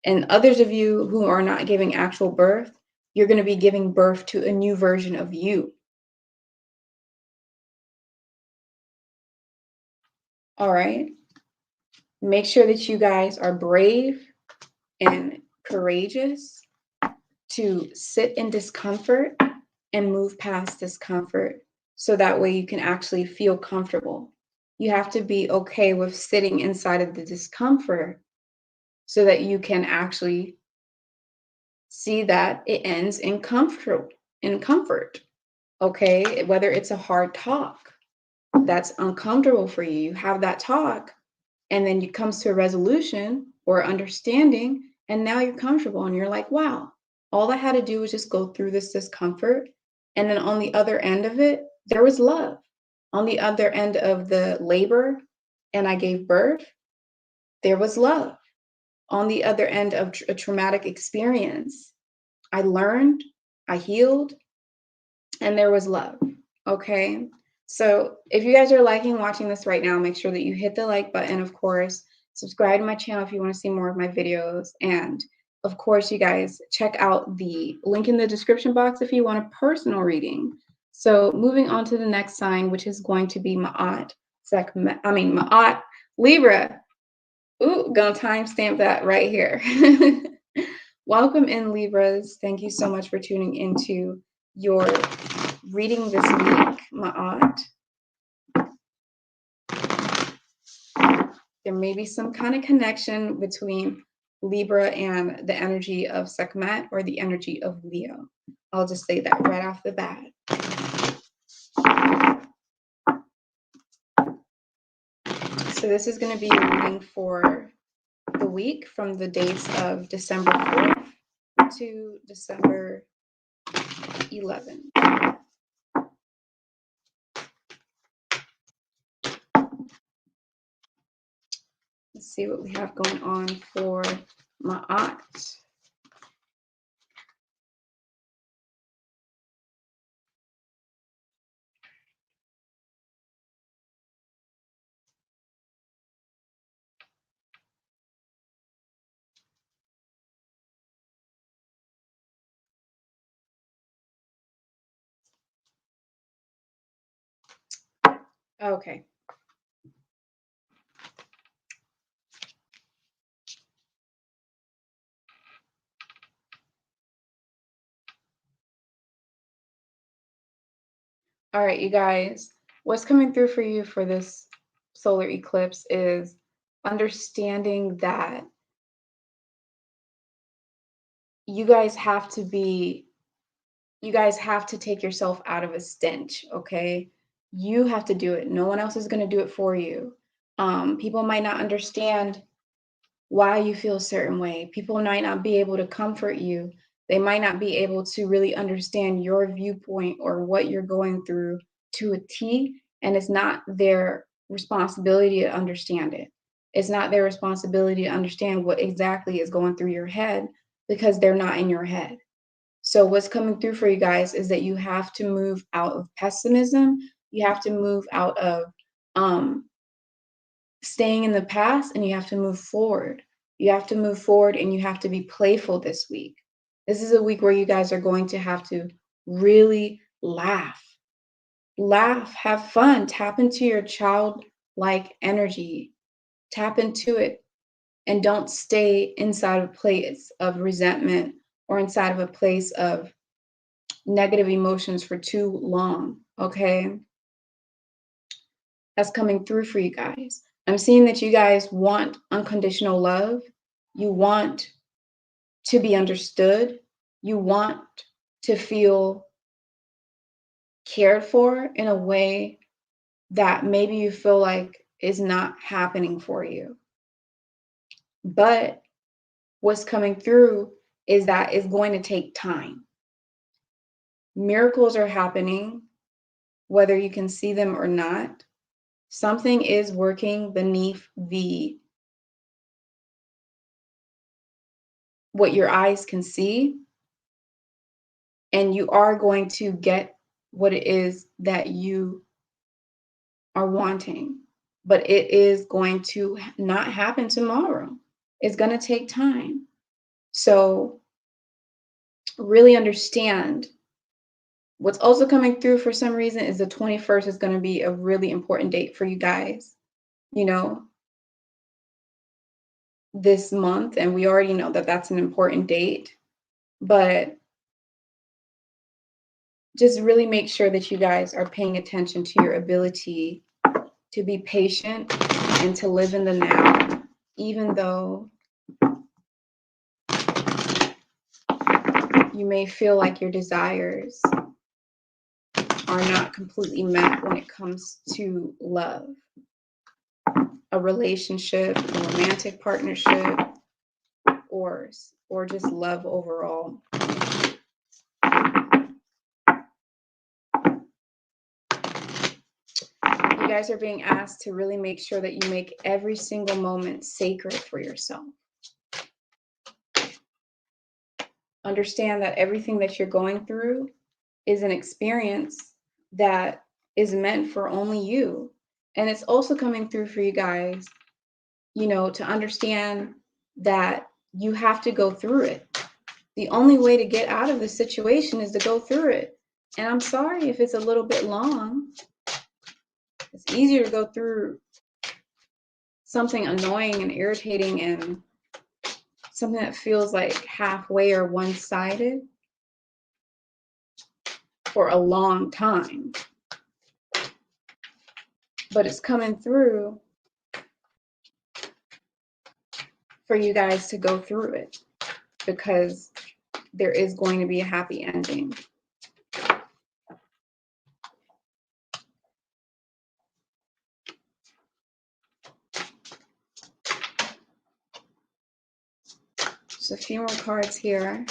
And others of you who are not giving actual birth, you're going to be giving birth to a new version of you. All right. Make sure that you guys are brave and courageous to sit in discomfort and move past discomfort, so that way you can actually feel comfortable. You have to be okay with sitting inside of the discomfort so that you can actually see that it ends in comfort. Okay, whether it's a hard talk that's uncomfortable for you, you have that talk, and then it comes to a resolution or understanding, and now you're comfortable and you're like, wow, all I had to do was just go through this discomfort, and then on the other end of it, there was love. On the other end of the labor, and I gave birth, there was love. On the other end of a traumatic experience, I learned, I healed, and there was love. Okay. So if you guys are liking watching this right now, make sure that you hit the like button, of course. Subscribe to my channel if you want to see more of my videos. And of course, you guys check out the link in the description box if you want a personal reading. So moving on to the next sign, which is going to be MAAT, MAAT, Libra. Ooh, gonna timestamp that right here. Welcome in, Libras. Thank you so much for tuning into your reading this week, MAAT. There may be some kind of connection between Libra and the energy of Sekhmet or the energy of Leo. I'll just say that right off the bat. So this is going to be a reading for the week from the dates of December 4th to December 11th. Let's see what we have going on for MAAT. Okay. All right, you guys, what's coming through for you for this solar eclipse is understanding that you guys have to take yourself out of a stench, okay? You have to do it. No one else is going to do it for you. People might not understand why you feel a certain way. People might not be able to comfort you. They might not be able to really understand your viewpoint or what you're going through to a T, and it's not their responsibility to understand it. It's not their responsibility to understand what exactly is going through your head because they're not in your head. So what's coming through for you guys is that you have to move out of pessimism. You have to move out of staying in the past, and you have to move forward. You have to move forward and you have to be playful this week. This is a week where you guys are going to have to really laugh, have fun, tap into your childlike energy, tap into it, and don't stay inside of a place of resentment or inside of a place of negative emotions for too long, okay? That's coming through for you guys. I'm seeing that you guys want unconditional love. You want to be understood. You want to feel cared for in a way that maybe you feel like is not happening for you. But what's coming through is that it's going to take time. Miracles are happening, whether you can see them or not. Something is working beneath what your eyes can see, and you are going to get what it is that you are wanting, but it is going to not happen tomorrow. It's going to take time. So really understand. What's also coming through for some reason is the 21st is going to be a really important date for you guys, you know, this month. And we already know that that's an important date, but just really make sure that you guys are paying attention to your ability to be patient and to live in the now, even though you may feel like your desires are not completely met when it comes to love, a relationship, a romantic partnership, or just love overall. You guys are being asked to really make sure that you make every single moment sacred for yourself. Understand that everything that you're going through is an experience that is meant for only you. And it's also coming through for you guys, you know, to understand that you have to go through it. The only way to get out of the situation is to go through it. And I'm sorry if it's a little bit long. It's easier to go through something annoying and irritating and something that feels like halfway or one-sided for a long time. But it's coming through for you guys to go through it, because there is going to be a happy ending. Just a few more cards here.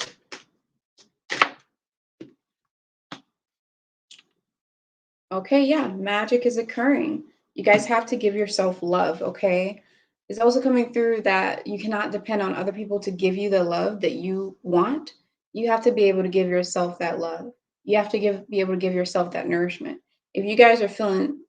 Okay, yeah, magic is occurring. You guys have to give yourself love, okay? It's also coming through that you cannot depend on other people to give you the love that you want. You have to be able to give yourself that love. You have to be able to give yourself that nourishment. If you guys are feeling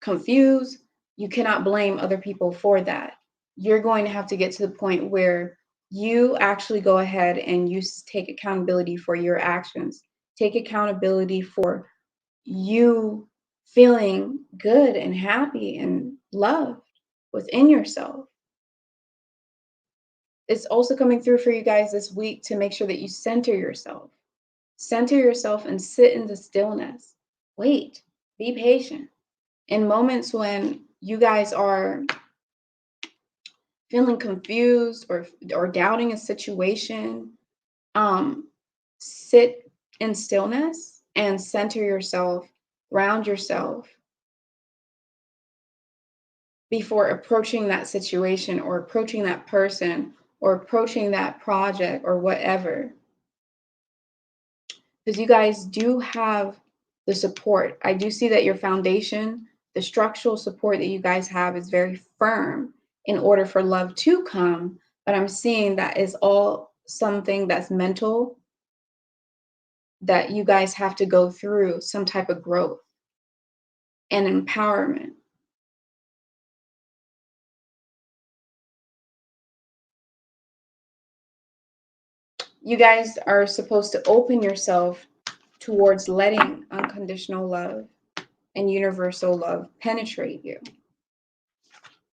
confused, you cannot blame other people for that. You're going to have to get to the point where you actually go ahead and you take accountability for your actions. Take accountability for you feeling good and happy and loved within yourself. It's also coming through for you guys this week to make sure that you center yourself. Center yourself and sit in the stillness. Wait, be patient. In moments when you guys are feeling confused or doubting a situation, sit in stillness and center yourself, ground yourself before approaching that situation or approaching that person or approaching that project or whatever. Because you guys do have the support. I do see that your foundation, the structural support that you guys have, is very firm in order for love to come. But I'm seeing that is all something that's mental, that you guys have to go through some type of growth and empowerment. You guys are supposed to open yourself towards letting unconditional love and universal love penetrate you.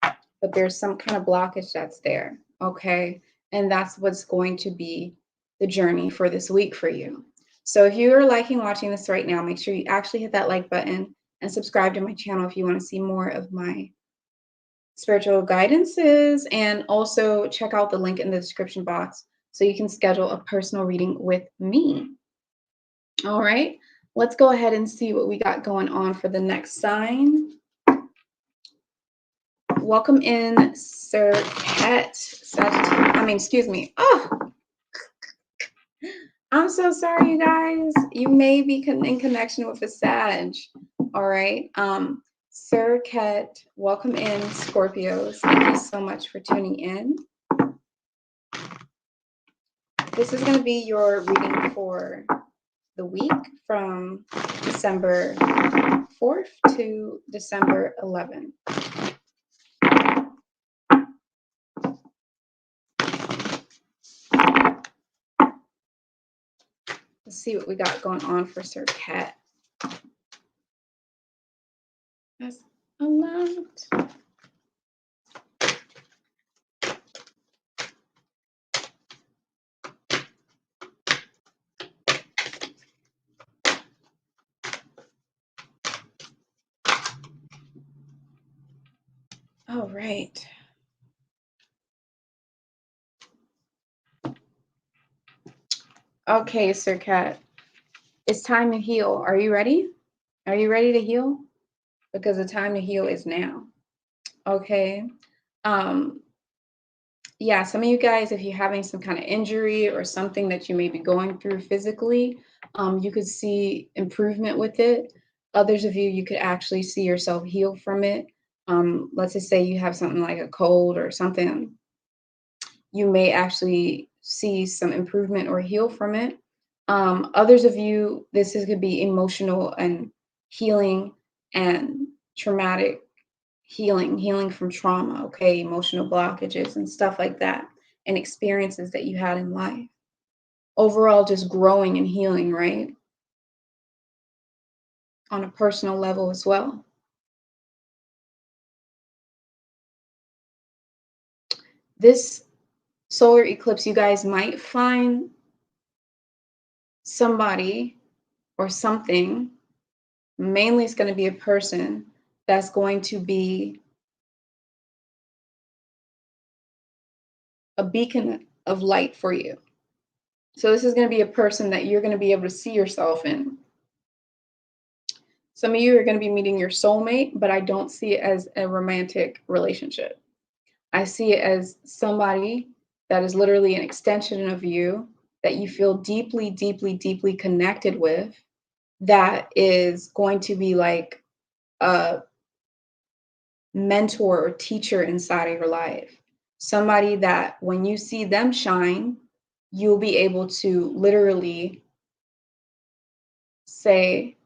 But there's some kind of blockage that's there, okay? And that's what's going to be the journey for this week for you. So if you're liking watching this right now, make sure you actually hit that like button and subscribe to my channel if you want to see more of my spiritual guidances, and also check out the link in the description box so you can schedule a personal reading with me. All right, let's go ahead and see what we got going on for the next sign. Welcome in, Serket, Sagittarius. Excuse me. Oh, I'm so sorry, you guys. You may be in connection with a Sag. All right. Serket, welcome in, Scorpios. Thank you so much for tuning in. This is going to be your reading for the week from December 4th to December 11th. Let's see what we got going on for Serket. That's a lot. All right. Okay, Serket. It's time to heal. Are you ready? Are you ready to heal? Because the time to heal is now. Okay. Yeah, some of you guys, if you're having some kind of injury or something that you may be going through physically, you could see improvement with it. Others of you, you could actually see yourself heal from it. Let's just say you have something like a cold or something. You may actually see some improvement or heal from it. Others of you, could be emotional and healing and traumatic healing from trauma, okay, emotional blockages and stuff like that. and experiences that you had in life. Overall, just growing and healing, right? On a personal level as well. This solar eclipse, you guys might find somebody or something, mainly it's going to be a person that's going to be a beacon of light for you. So this is going to be a person that you're going to be able to see yourself in. Some of you are going to be meeting your soulmate, but I don't see it as a romantic relationship. I see it as somebody that is literally an extension of you that you feel deeply, deeply, deeply connected with, that is going to be like a mentor or teacher inside of your life. Somebody that when you see them shine, you'll be able to literally say,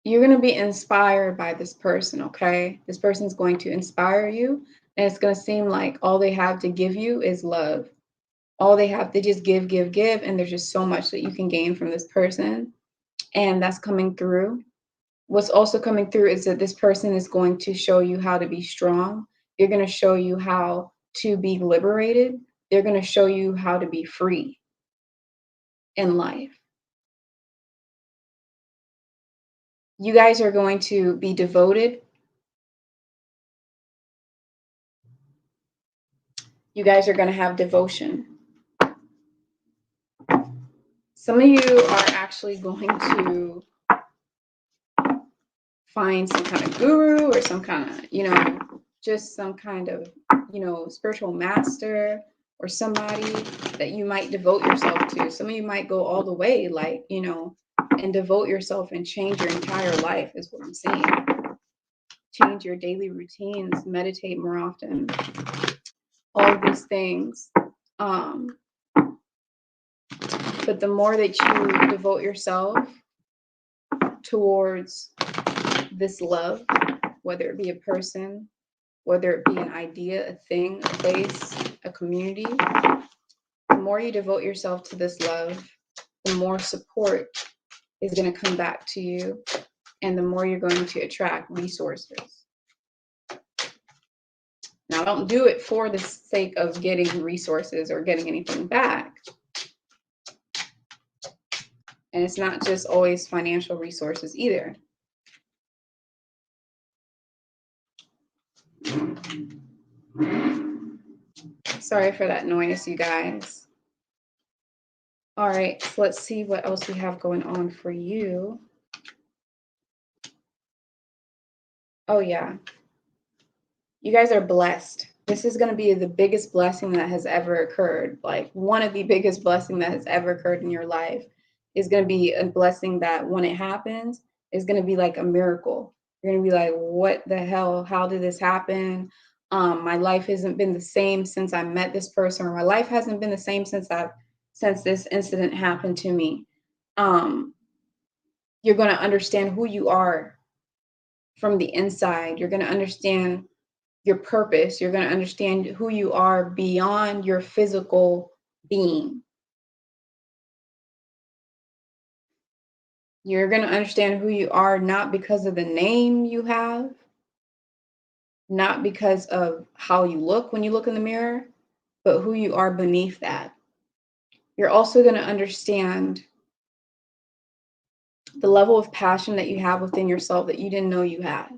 you're going to be inspired by this person, okay? This person's going to inspire you, and it's going to seem like all they have to give you is love. All they have to just give, give, give, and there's just so much that you can gain from this person, and that's coming through. What's also coming through is that this person is going to show you how to be strong. They're going to show you how to be liberated. They're going to show you how to be free in life. You guys are going to be devoted. You guys are going to have devotion. Some of you are actually going to find some kind of guru or some kind of, just some kind of, spiritual master or somebody that you might devote yourself to. Some of you might go all the way, and devote yourself and change your entire life is what I'm saying. Change your daily routines, meditate more often, all of these things. But the more that you devote yourself towards this love, whether it be a person, whether it be an idea, a thing, a place, a community, the more you devote yourself to this love, the more support is going to come back to you, and the more you're going to attract resources. Now, don't do it for the sake of getting resources or getting anything back. And it's not just always financial resources either. Sorry for that noise, you guys. All right, so let's see what else we have going on for you. Oh, yeah. You guys are blessed. This is going to be the biggest blessing that has ever occurred. Like one of the biggest blessings that has ever occurred in your life is going to be a blessing that when it happens is going to be like a miracle. You're going to be like, what the hell? How did this happen? My life hasn't been the same since I met this person, or my life hasn't been the same since this incident happened to me. You're going to understand who you are from the inside. You're going to understand your purpose. You're going to understand who you are beyond your physical being. You're going to understand who you are not because of the name you have, not because of how you look when you look in the mirror, but who you are beneath that. You're also going to understand the level of passion that you have within yourself that you didn't know you had,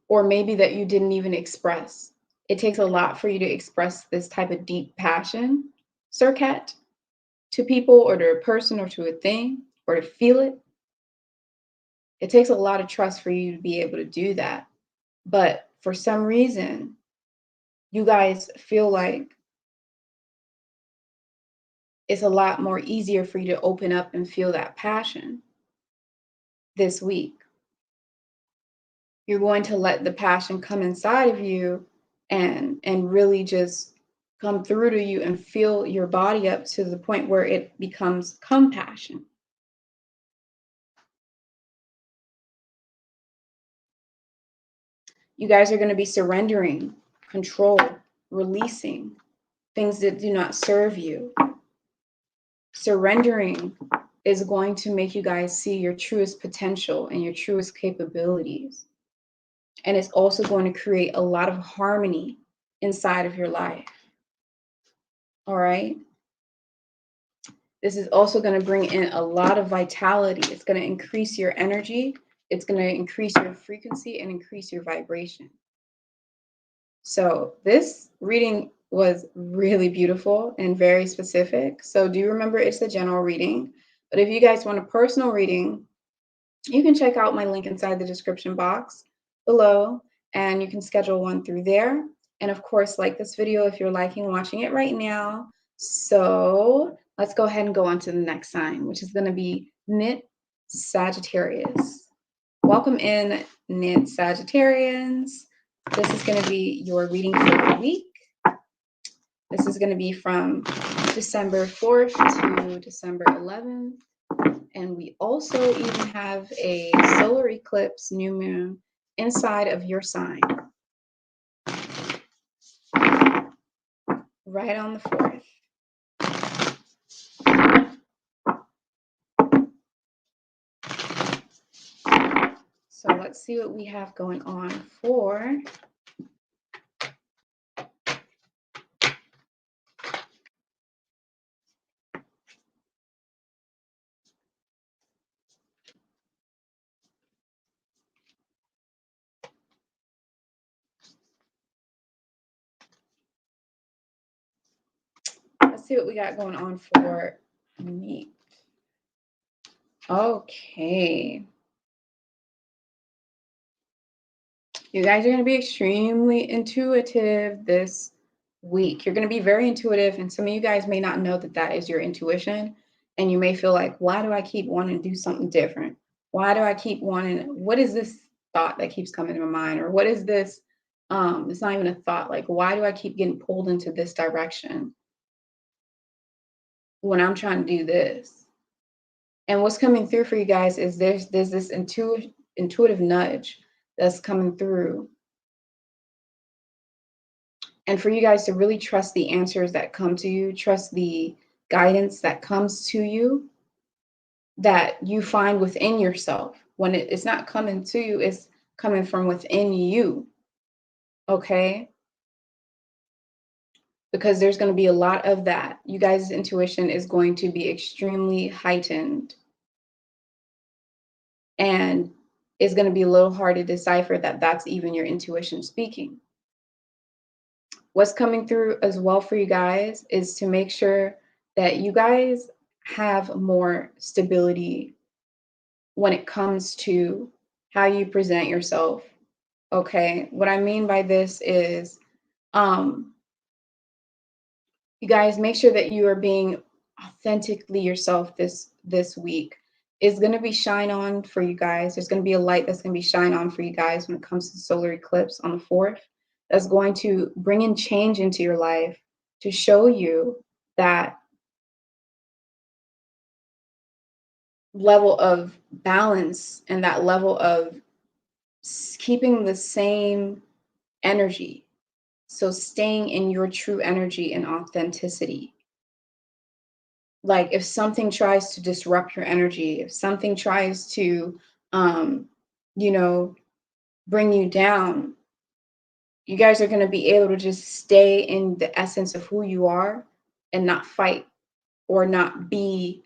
or maybe that you didn't even express. It takes a lot for you to express this type of deep passion, Serket, to people or to a person or to a thing or to feel it. It takes a lot of trust for you to be able to do that. But for some reason, you guys feel like it's a lot more easier for you to open up and feel that passion this week. You're going to let the passion come inside of you and really just come through to you and fill your body up to the point where it becomes compassion. You guys are going to be surrendering, control, releasing things that do not serve you. Surrendering is going to make you guys see your truest potential and your truest capabilities. And it's also going to create a lot of harmony inside of your life. All right. This is also going to bring in a lot of vitality. It's going to increase your energy. It's going to increase your frequency and increase your vibration. So this reading was really beautiful and very specific. So do remember it's a general reading. But if you guys want a personal reading, you can check out my link inside the description box below, and you can schedule one through there. And of course, like this video if you're liking watching it right now. So let's go ahead and go on to the next sign, which is going to be Knit Sagittarius. Welcome in, Knit Sagittarians. This is going to be your reading for the week. This is going to be from December 4th to December 11th. And we also even have a solar eclipse, new moon, inside of your sign. Right on the 4th. So let's see what we have going on for me. Okay. You guys are going to be extremely intuitive this week. You're going to be very intuitive, and some of you guys may not know that that is your intuition, and you may feel like, why do I keep wanting to do something different? Why do I keep wanting, what is this thought that keeps coming to my mind? Or what is this, it's not even a thought, like, why do I keep getting pulled into this direction when I'm trying to do this? And what's coming through for you guys is there's this intuitive nudge that's coming through. And for you guys to really trust the answers that come to you, trust the guidance that comes to you, that you find within yourself. When it's not coming to you, it's coming from within you. Okay? Because there's going to be a lot of that. You guys' intuition is going to be extremely heightened. And it's going to be a little hard to decipher that that's even your intuition speaking. What's coming through as well for you guys is to make sure that you guys have more stability when it comes to how you present yourself. Okay, what I mean by this is you guys make sure that you are being authentically yourself this week. Is going to be shine on for you guys. There's going to be a light that's going to be shine on for you guys when it comes to the solar eclipse on the 4th. That's going to bring in change into your life to show you that level of balance and that level of keeping the same energy. So staying in your true energy and authenticity. Like if something tries to disrupt your energy, if something tries to, bring you down, you guys are going to be able to just stay in the essence of who you are and not fight or not be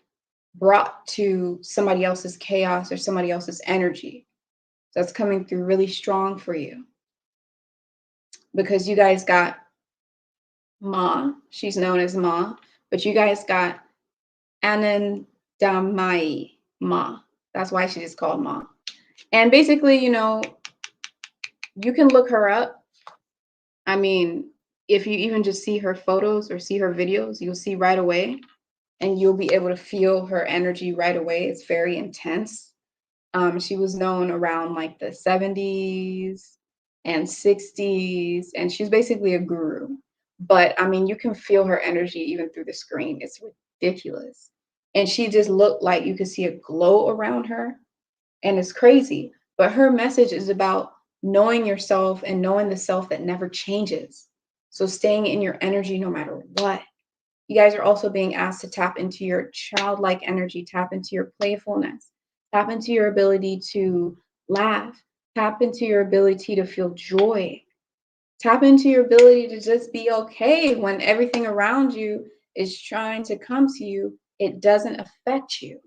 brought to somebody else's chaos or somebody else's energy. That's coming through really strong for you because you guys got Ma, she's known as Ma, but you guys got Anandamai Ma. That's why she is called Ma. And basically, you can look her up. I mean, if you even just see her photos or see her videos, you'll see right away, and you'll be able to feel her energy right away. It's very intense. She was known around like the 70s and 60s, and she's basically a guru. But I mean, you can feel her energy even through the screen. It's ridiculous. And she just looked like you could see a glow around her, and it's crazy. But her message is about knowing yourself and knowing the self that never changes. So staying in your energy no matter what. You guys are also being asked to tap into your childlike energy, tap into your playfulness, tap into your ability to laugh, tap into your ability to feel joy, tap into your ability to just be okay when everything around you is trying to come to you. It doesn't affect you.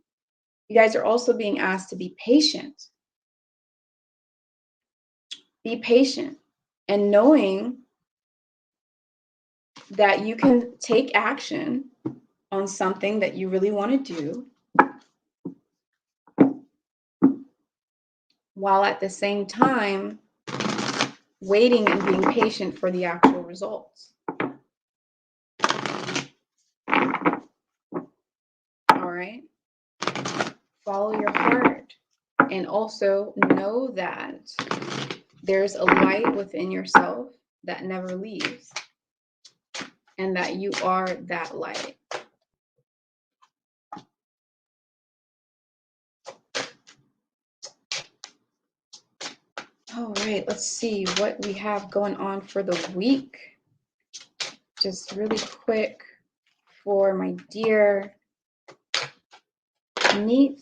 You guys are also being asked to be patient. Be patient and knowing that you can take action on something that you really want to do while at the same time waiting and being patient for the actual results. All right. Follow your heart and also know that there's a light within yourself that never leaves and that you are that light. All right, let's see what we have going on for the week. Just really quick for my dear Neat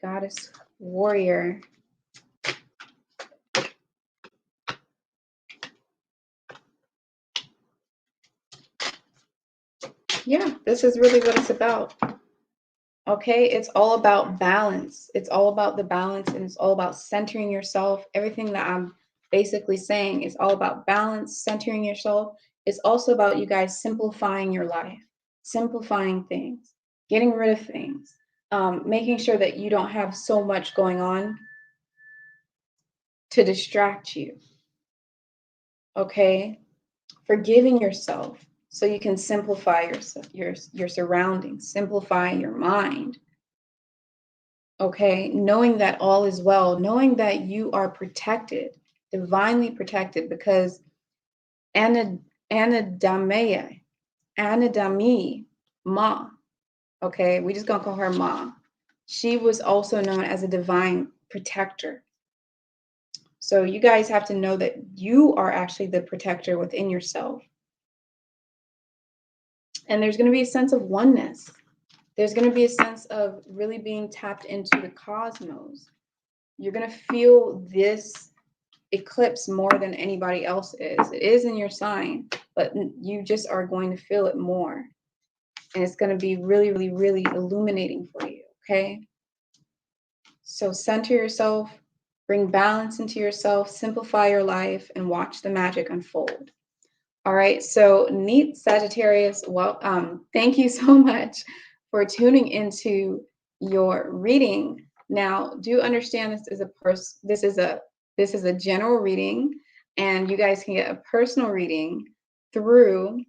Goddess Warrior. Yeah, this is really what it's about. Okay, it's all about balance. It's all about the balance and it's all about centering yourself. Everything that I'm basically saying is all about balance, centering yourself. It's also about you guys simplifying your life, simplifying things, getting rid of things, making sure that you don't have so much going on to distract you. Okay, forgiving yourself so you can simplify your surroundings, simplify your mind. Okay, knowing that all is well, knowing that you are protected, divinely protected, because Anadamia, Ma, okay, we just gonna call her Ma. She was also known as a divine protector. So you guys have to know that you are actually the protector within yourself. And there's going to be a sense of oneness. There's going to be a sense of really being tapped into the cosmos. You're going to feel this eclipse more than anybody else is. It is in your sign, but you just are going to feel it more. And it's going to be really, really, really illuminating for you, okay? So center yourself, bring balance into yourself, simplify your life, and watch the magic unfold. All right, so Neat Sagittarius, well, thank you so much for tuning into your reading. Now, do understand this is a general reading, and you guys can get a personal reading through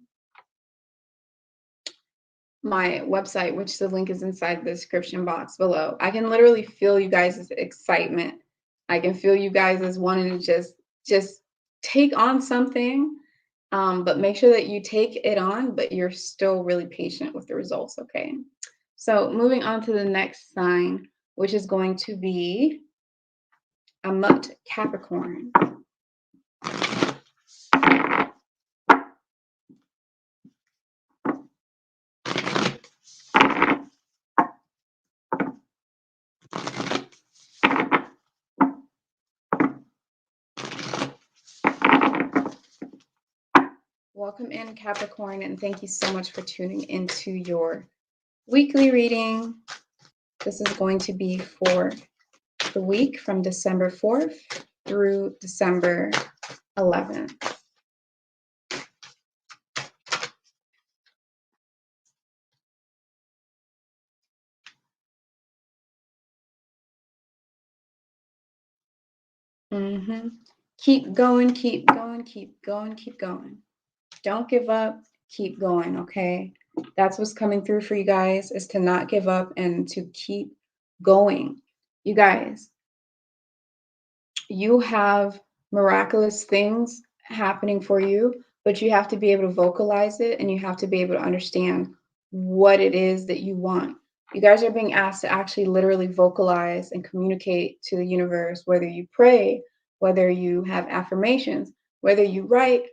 my website, which the link is inside the description box below. I can literally feel you guys' excitement. I can feel you guys as wanting to just take on something. But make sure that you take it on, but you're still really patient with the results, okay? So moving on to the next sign, which is going to be Amut, Capricorn. Welcome in, Capricorn, and thank you so much for tuning into your weekly reading. This is going to be for the week from December 4th through December 11th. Keep going, keep going, keep going, keep going. Don't give up, keep going, okay? That's what's coming through for you guys, is to not give up and to keep going. You guys, you have miraculous things happening for you, but you have to be able to vocalize it and you have to be able to understand what it is that you want. You guys are being asked to actually literally vocalize and communicate to the universe, whether you pray, whether you have affirmations, whether you write.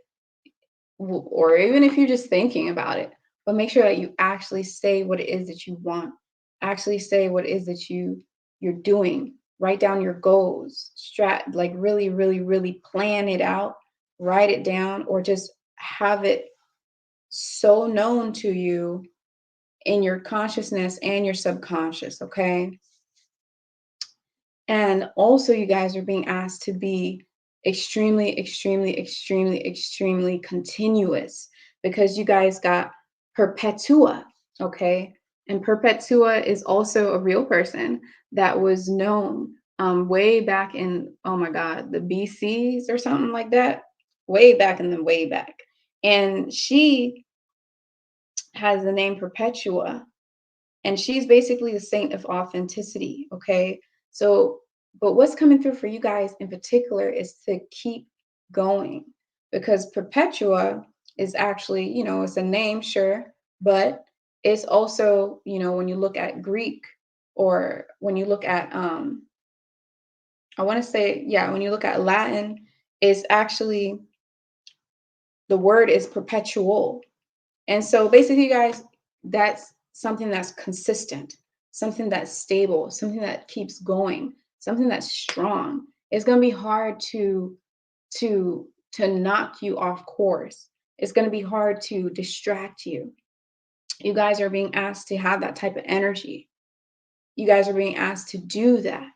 or even if you're just thinking about it, but make sure that you actually say what it is that you want. Actually say what it is that you're doing. Write down your goals, like really, really, really plan it out, write it down, or just have it so known to you in your consciousness and your subconscious, okay? And also, you guys are being asked to be extremely, extremely, extremely, extremely continuous because you guys got Perpetua, okay? And Perpetua is also a real person that was known way back in, oh my God, the BCs or something like that, way back in the way back. And she has the name Perpetua, and she's basically the saint of authenticity, okay? So, but what's coming through for you guys in particular is to keep going, because Perpetua is actually, it's a name, sure, but it's also, when you look at Greek, or when you look at I want to say, yeah, when you look at Latin, is actually, the word is perpetual. And so basically, guys, that's something that's consistent, something that's stable, something that keeps going, something that's strong. It's going to be hard to knock you off course. It's going to be hard to distract you. You guys are being asked to have that type of energy. You guys are being asked to do that.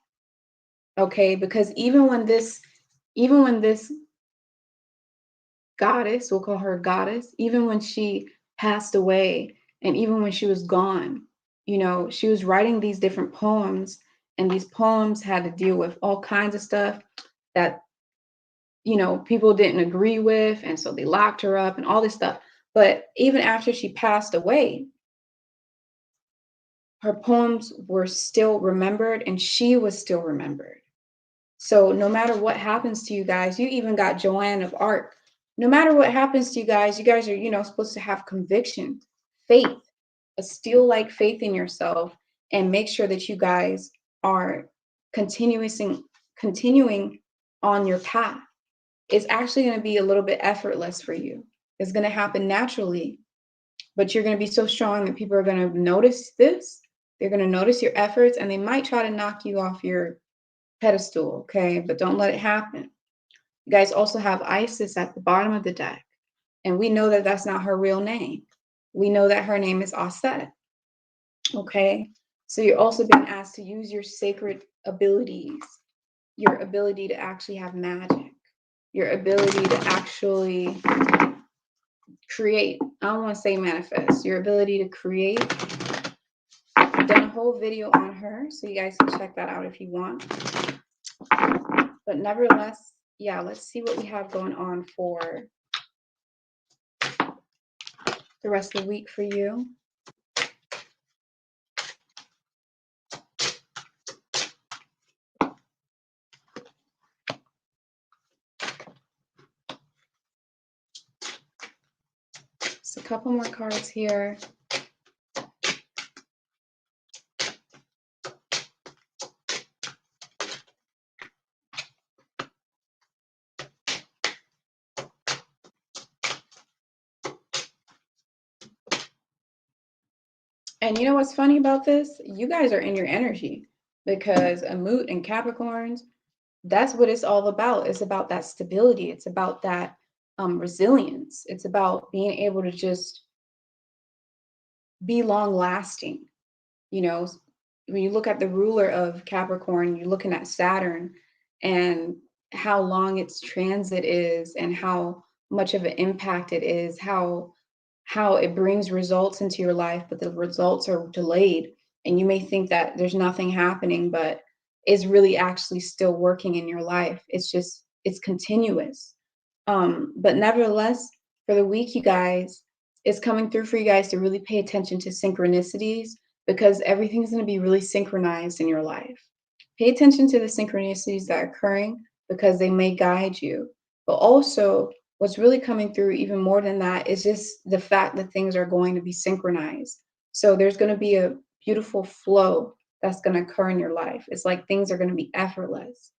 Okay? Because even when this goddess, we'll call her goddess, even when she passed away and even when she was gone, she was writing these different poems, and these poems had to deal with all kinds of stuff that, people didn't agree with. And so they locked her up and all this stuff. But even after she passed away, her poems were still remembered and she was still remembered. So no matter what happens to you guys, you even got Joanne of Arc. No matter what happens to you guys are, supposed to have conviction, faith, a steel-like faith in yourself, and make sure that you guys are continuing on your path. It's actually going to be a little bit effortless for you. It's going to happen naturally, but you're going to be so strong that people are going to notice this. They're going to notice your efforts, and they might try to knock you off your pedestal, okay? But don't let it happen. You guys also have Isis at the bottom of the deck, and we know that that's not her real name. We know that her name is Aset, okay? So you're also being asked to use your sacred abilities, your ability to actually have magic, your ability to actually create. I don't want to say manifest, your ability to create. I've done a whole video on her, so you guys can check that out if you want. But nevertheless, yeah, let's see what we have going on for the rest of the week for you. Just a couple more cards here. And you know what's funny about this? You guys are in your energy, because Amut and Capricorns, that's what it's all about. It's about that stability. It's about that resilience. It's about being able to just be long lasting. When you look at the ruler of Capricorn, you're looking at Saturn and how long its transit is and how much of an impact it is, how it brings results into your life, but the results are delayed. And you may think that there's nothing happening, but it's really actually still working in your life. It's continuous. But nevertheless, for the week, you guys, it's coming through for you guys to really pay attention to synchronicities, because everything's going to be really synchronized in your life. Pay attention to the synchronicities that are occurring, because they may guide you. But also, what's really coming through even more than that is just the fact that things are going to be synchronized. So there's going to be a beautiful flow that's going to occur in your life. It's like things are going to be effortless.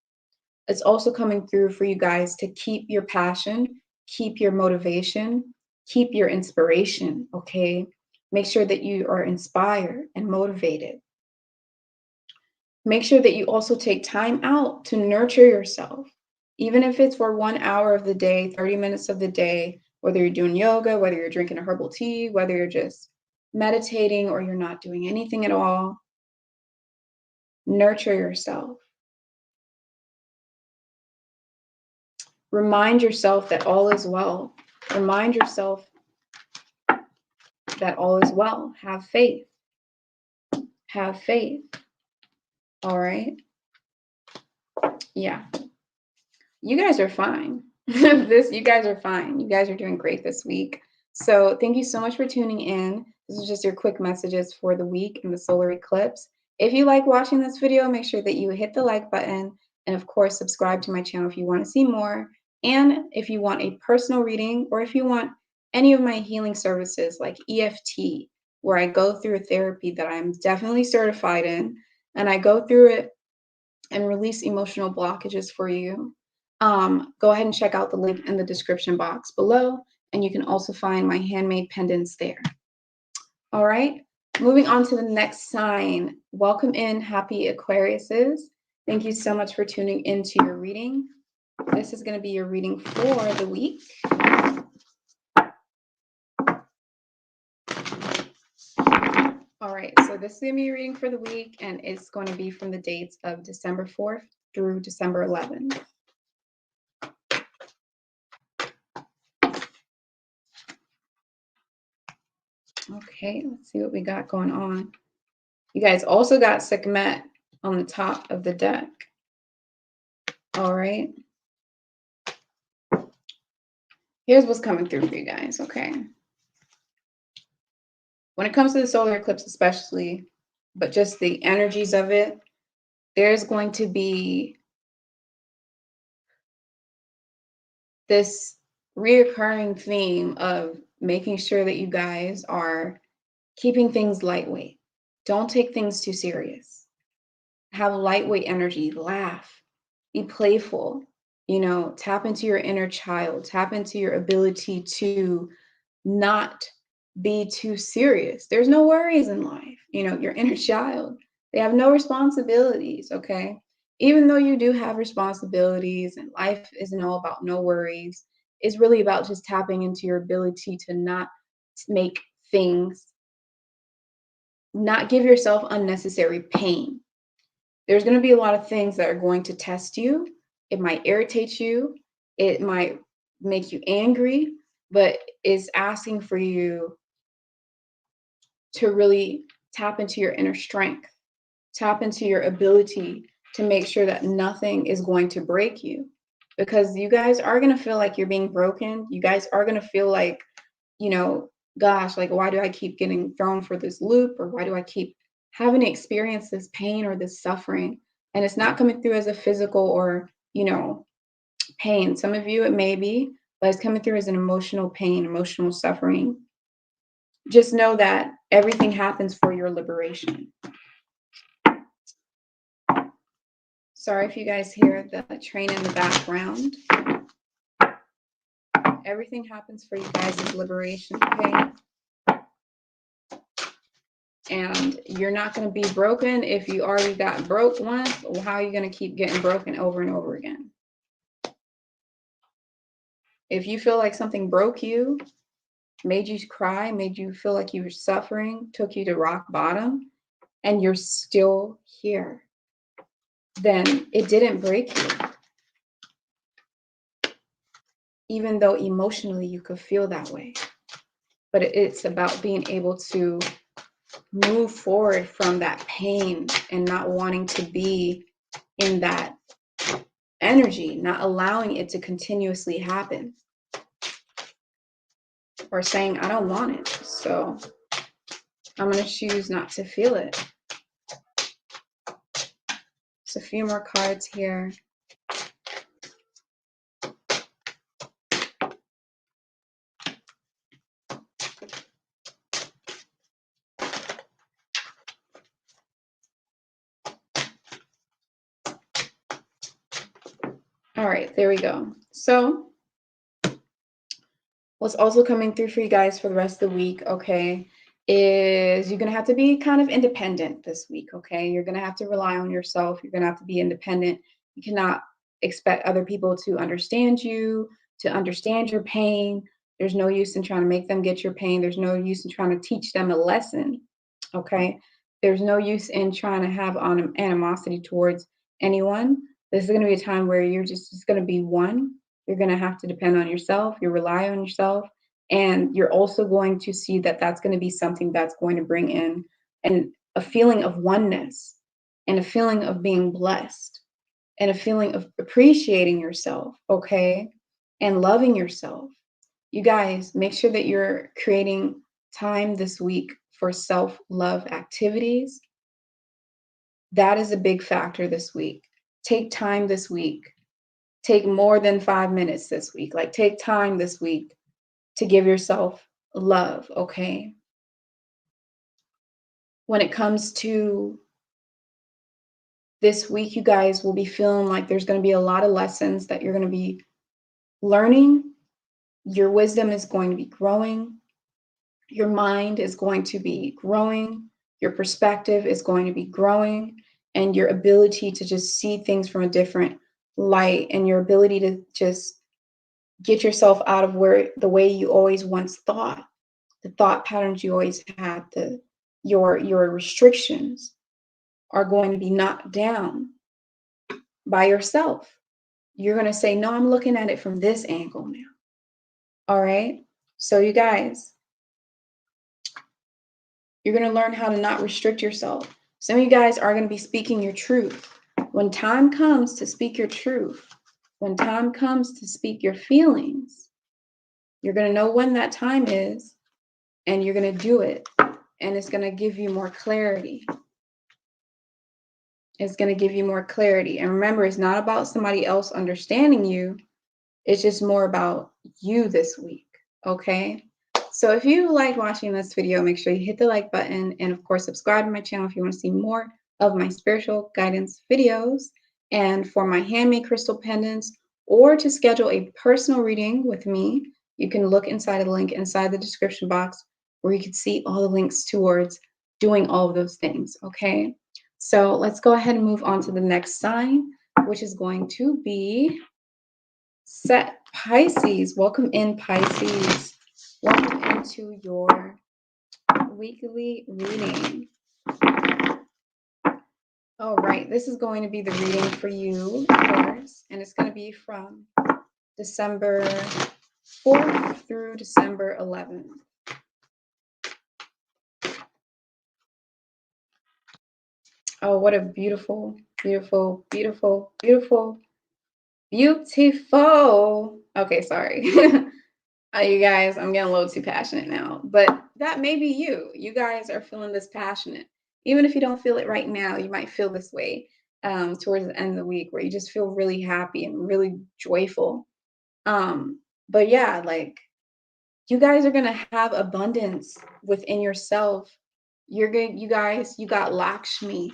It's also coming through for you guys to keep your passion, keep your motivation, keep your inspiration, okay? Make sure that you are inspired and motivated. Make sure that you also take time out to nurture yourself, even if it's for 1 hour of the day, 30 minutes of the day, whether you're doing yoga, whether you're drinking a herbal tea, whether you're just meditating or you're not doing anything at all. Nurture yourself. Remind yourself that all is well. Remind yourself that all is well. Have faith. Have faith. All right. Yeah. You guys are fine. You guys are fine. You guys are doing great this week. So thank you so much for tuning in. This is just your quick messages for the week and the solar eclipse. If you like watching this video, make sure that you hit the like button and of course subscribe to my channel if you want to see more. And if you want a personal reading or if you want any of my healing services like EFT, where I go through a therapy that I'm definitely certified in, and I go through it and release emotional blockages for you, go ahead and check out the link in the description box below, and you can also find my handmade pendants there. All right, moving on to the next sign. Welcome in, Hapii Aquariuses. Thank you so much for tuning into your reading. This is going to be your reading for the week. All right, so this is going to be your reading for the week, and it's going to be from the dates of December 4th through December 11th. Okay, let's see what we got going on. You guys also got Sekhmet on the top of the deck. All right. Here's what's coming through for you guys, okay? When it comes to the solar eclipse especially, but just the energies of it, there's going to be this reoccurring theme of making sure that you guys are keeping things lightweight. Don't take things too serious. Have lightweight energy, laugh, be playful, you know, tap into your inner child, tap into your ability to not be too serious. There's no worries in life. You know, your inner child, they have no responsibilities, okay? Even though you do have responsibilities and life isn't all about no worries, it's really about just tapping into your ability to not make things, not give yourself unnecessary pain. There's going to be a lot of things that are going to test you. It might irritate you. It might make you angry, but it's asking for you to really tap into your inner strength, tap into your ability to make sure that nothing is going to break you, because you guys are going to feel like you're being broken. You guys are going to feel like, you know, gosh, like, why do I keep getting thrown for this loop? Or why do I keep having to experience this pain or this suffering? And it's not coming through as a physical or, you know, pain. Some of you, it may be, but it's coming through as an emotional pain, emotional suffering. Just know that everything happens for your liberation. Sorry if you guys hear the train in the background. Everything happens for you guys' liberation, okay? And you're not going to be broken if you already got broke once. How are you going to keep getting broken over and over again? If you feel like something broke you, made you cry, made you feel like you were suffering, took you to rock bottom, and you're still here, then it didn't break you. Even though emotionally you could feel that way. But it's about being able to move forward from that pain and not wanting to be in that energy, not allowing it to continuously happen. Or saying, I don't want it, so I'm going to choose not to feel it. Just a few more cards here. All right, there we go. So What's also coming through for you guys for the rest of the week, okay, is you're going to have to be kind of independent this week, okay? You're going to have to rely on yourself. You're going to have to be independent. You cannot expect other people to understand you, to understand your pain. There's no use in trying to make them get your pain. There's no use in trying to teach them a lesson, okay? There's no use in trying to have animosity towards anyone. This is going to be a time where you're just going to be one. You're going to have to depend on yourself. You rely on yourself. And you're also going to see that that's going to be something that's going to bring in a feeling of oneness and a feeling of being blessed and a feeling of appreciating yourself, okay? And loving yourself. You guys, make sure that you're creating time this week for self-love activities. That is a big factor this week. Take time this week. Take more than 5 minutes this week. Like, take time this week to give yourself love, okay? When it comes to this week, you guys will be feeling like there's going to be a lot of lessons that you're going to be learning. Your wisdom is going to be growing. Your mind is going to be growing. Your perspective is going to be growing. And your ability to just see things from a different light, and your ability to just get yourself out of the way you always once thought, the thought patterns you always had, your restrictions are going to be knocked down by yourself. You're going to say, no, I'm looking at it from this angle now. All right. So you guys, you're going to learn how to not restrict yourself. Some of you guys are going to be speaking your truth. When time comes to speak your truth, when time comes to speak your feelings, you're going to know when that time is, and you're going to do it. And it's going to give you more clarity. It's going to give you more clarity. And remember, it's not about somebody else understanding you. It's just more about you this week. Okay. So if you like watching this video, make sure you hit the like button, and of course, subscribe to my channel if you want to see more of my spiritual guidance videos. And for my handmade crystal pendants, or to schedule a personal reading with me, you can look inside of the link inside the description box, where you can see all the links towards doing all of those things. Okay. So let's go ahead and move on to the next sign, which is going to be Pisces. Welcome in, Pisces. Welcome into your weekly reading. All right, this is going to be the reading for you, of course, and it's going to be from December 4th through December 11th. Oh, what a beautiful, beautiful, beautiful, beautiful, beautiful. Okay, sorry. You guys, I'm getting a little too passionate now, but that may be you. You guys are feeling this passionate. Even if you don't feel it right now, you might feel this way towards the end of the week, where you just feel really happy and really joyful. But yeah, like, you guys are gonna have abundance within yourself. You're good, you guys. You got Lakshmi.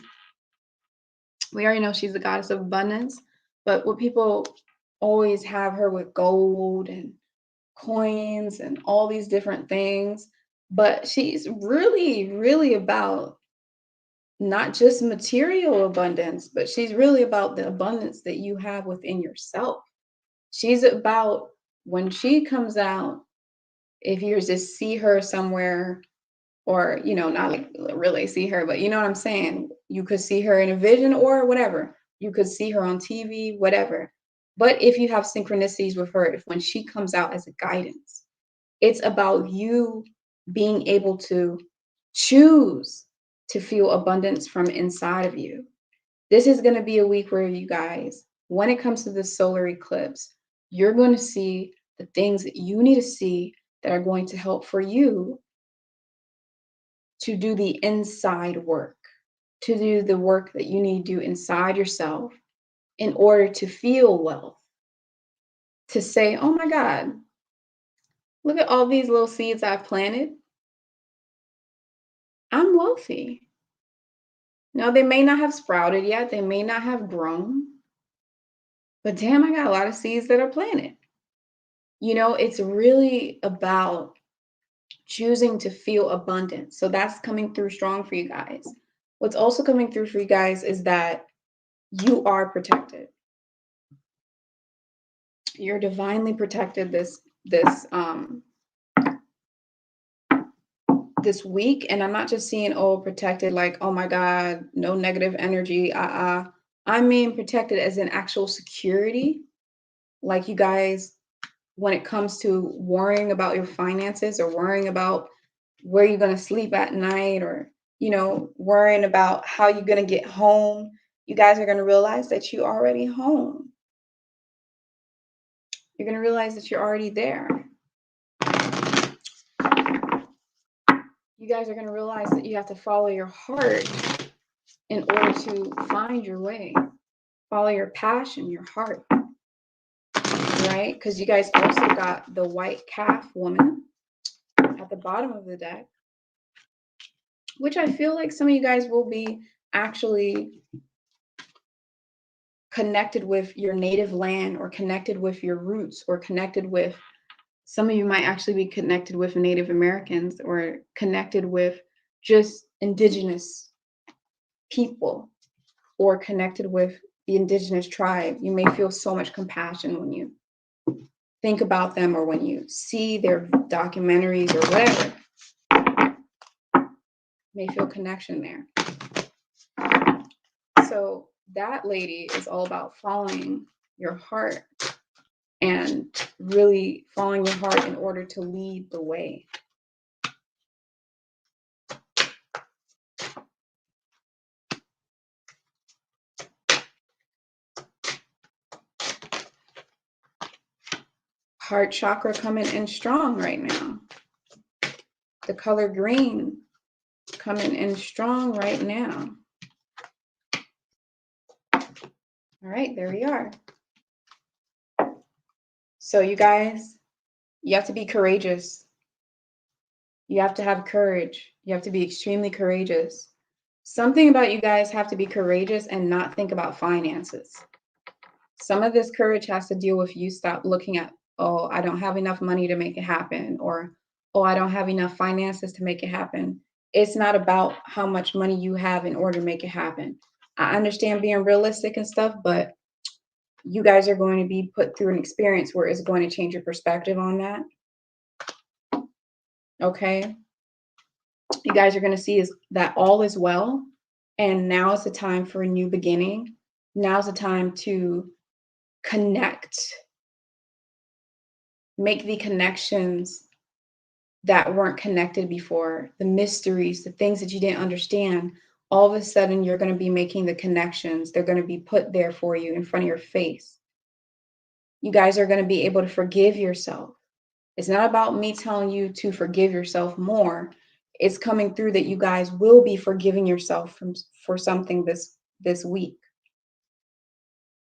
We already know she's the goddess of abundance, but what people always have her with gold and coins and all these different things, but she's really, really about not just material abundance, but she's really about the abundance that you have within yourself. She's about, when she comes out, if you just see her somewhere, or, not like really see her, but you know what I'm saying? You could see her in a vision or whatever. You could see her on TV, whatever. But if you have synchronicities with her, if when she comes out as a guidance, it's about you being able to choose to feel abundance from inside of you. This is going to be a week where, you guys, when it comes to the solar eclipse, you're going to see the things that you need to see that are going to help for you to do the inside work, to do the work that you need to do inside yourself in order to feel wealth, to say, oh my God, look at all these little seeds I've planted. I'm wealthy. Now, they may not have sprouted yet, they may not have grown, but damn, I got a lot of seeds that are planted. You know, it's really about choosing to feel abundant. So that's coming through strong for you guys. What's also coming through for you guys is that you are protected. You're divinely protected this week. And I'm not just seeing, oh, protected like, oh my God, no negative energy. I mean protected as in actual security. Like you guys, when it comes to worrying about your finances or worrying about where you're going to sleep at night, or, you know, worrying about how you're going to get home, you guys are going to realize that you're already home. You're going to realize that you're already there. You guys are going to realize that you have to follow your heart in order to find your way. Follow your passion, your heart, right? Because you guys also got the white calf woman at the bottom of the deck, which I feel like some of you guys will be actually connected with your native land, or connected with your roots, or connected with, some of you might actually be connected with Native Americans, or connected with just indigenous people, or connected with the indigenous tribe. You may feel so much compassion when you think about them, or when you see their documentaries or whatever. You may feel connection there. So that lady is all about following your heart, and really following your heart in order to lead the way. Heart chakra coming in strong right now. The color green coming in strong right now. All right, there we are. So you guys, you have to be courageous. You have to have courage. You have to be extremely courageous. Something about you guys have to be courageous and not think about finances. Some of this courage has to deal with you stop looking at, oh, I don't have enough money to make it happen, or, oh, I don't have enough finances to make it happen. It's not about how much money you have in order to make it happen. I understand being realistic and stuff, but you guys are going to be put through an experience where it's going to change your perspective on that. Okay? You guys are going to see is that all is well, and now is the time for a new beginning. Now's the time to connect. Make the connections that weren't connected before, the mysteries, the things that you didn't understand. All of a sudden, you're going to be making the connections. They're going to be put there for you in front of your face. You guys are going to be able to forgive yourself. It's not about me telling you to forgive yourself more. It's coming through that you guys will be forgiving yourself for something this week.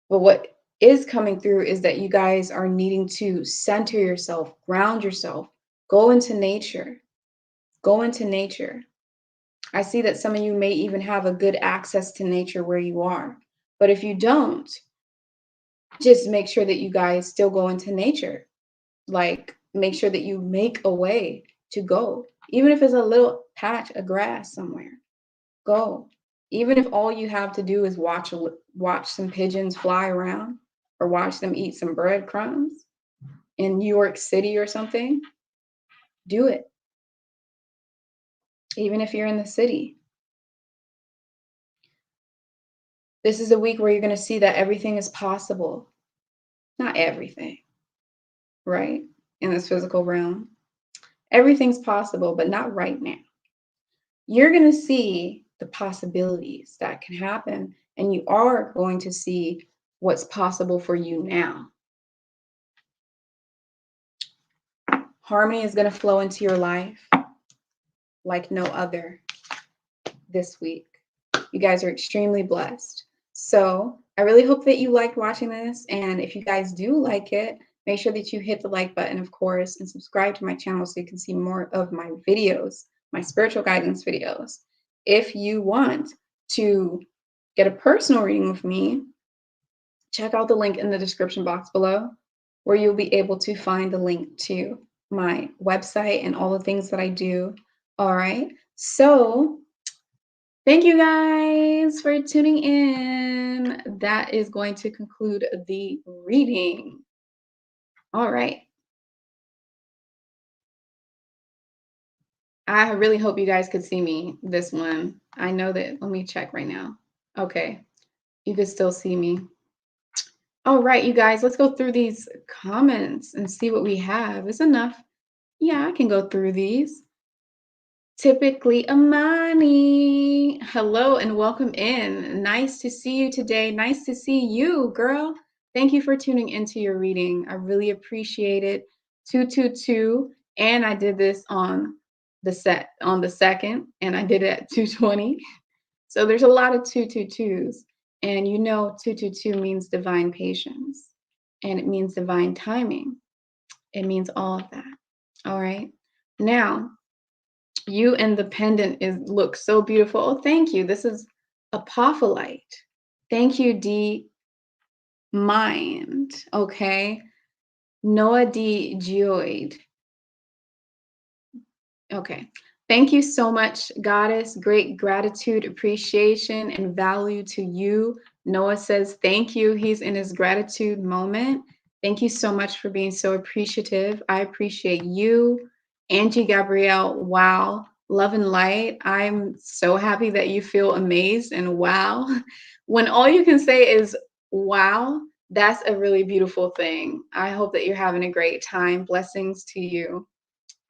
But what is coming through is that you guys are needing to center yourself, ground yourself, go into nature. Go into nature. I see that some of you may even have a good access to nature where you are. But if you don't, just make sure that you guys still go into nature. Like, make sure that you make a way to go. Even if it's a little patch of grass somewhere, go. Even if all you have to do is watch some pigeons fly around, or watch them eat some breadcrumbs in New York City or something, do it. Even if you're in the city. This is a week where you're going to see that everything is possible. Not everything, right? In this physical realm. Everything's possible, but not right now. You're going to see the possibilities that can happen, and you are going to see what's possible for you now. Harmony is going to flow into your life like no other this week. You guys are extremely blessed. So I really hope that you liked watching this. And if you guys do like it, make sure that you hit the like button, of course, and subscribe to my channel so you can see more of my videos, my spiritual guidance videos. If you want to get a personal reading with me, check out the link in the description box below. where you'll be able to find the link to my website and all the things that I do. All right. So thank you guys for tuning in. That is going to conclude the reading. All right. I really hope you guys could see me this one. I know that. Let me check right now. Okay. You can still see me. All right, you guys, let's go through these comments and see what we have. Is enough? Yeah, I can go through these. Typically Amani. Hello and welcome in. Nice to see you today. Nice to see you, girl. Thank you for tuning into your reading. I really appreciate it. 222. And I did this on the second, and I did it at 2:20. So there's a lot of 222s. And you know 222 means divine patience. And it means divine timing. It means all of that. All right. Now, you and the pendant looks so beautiful. Oh, thank you. This is apophyllite. Thank you, D Mind. Okay. Noah D Geoid. Okay. Thank you so much, Goddess. Great gratitude, appreciation, and value to you. Noah says thank you. He's in his gratitude moment. Thank you so much for being so appreciative. I appreciate you. Angie Gabrielle, wow. Love and light. I'm so happy that you feel amazed and wow. When all you can say is wow, that's a really beautiful thing. I hope that you're having a great time. Blessings to you.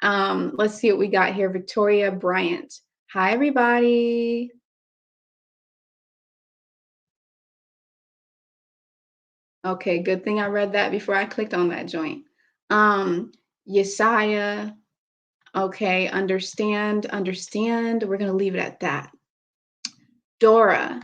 Let's see what we got here. Victoria Bryant. Hi, everybody. Okay, good thing I read that before I clicked on that joint. Yesaya. Okay, understand. We're going to leave it at that. Dora.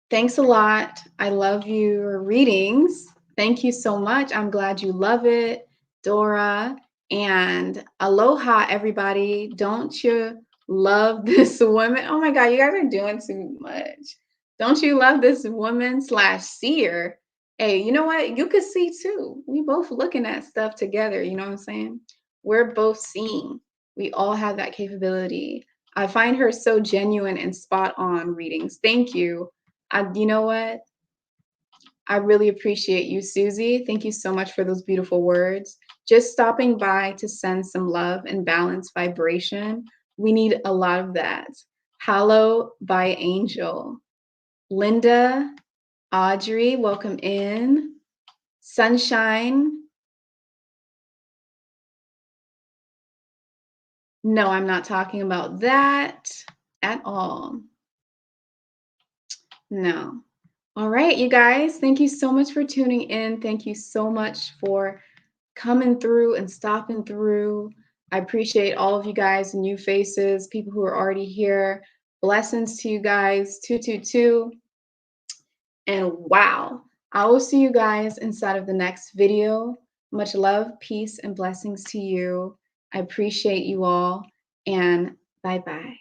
Thanks a lot. I love your readings. Thank you so much. I'm glad you love it, Dora. And aloha, everybody. Don't you love this woman? Oh my God, you guys are doing too much. Don't you love this woman / seer? Hey, you know what? You could see too. We both looking at stuff together. You know what I'm saying? We're both seeing. We all have that capability. I find her so genuine and spot on readings. Thank you. You know what? I really appreciate you, Susie. Thank you so much for those beautiful words. Just stopping by to send some love and balance vibration. We need a lot of that. Hallow by Angel. Linda, Audrey, welcome in. Sunshine. No, I'm not talking about that at all. No. All right, you guys, thank you so much for tuning in. Thank you so much for coming through and stopping through. I appreciate all of you guys, new faces, people who are already here. Blessings to you guys, 222. And wow, I will see you guys inside of the next video. Much love, peace, and blessings to you. I appreciate you all, and bye-bye.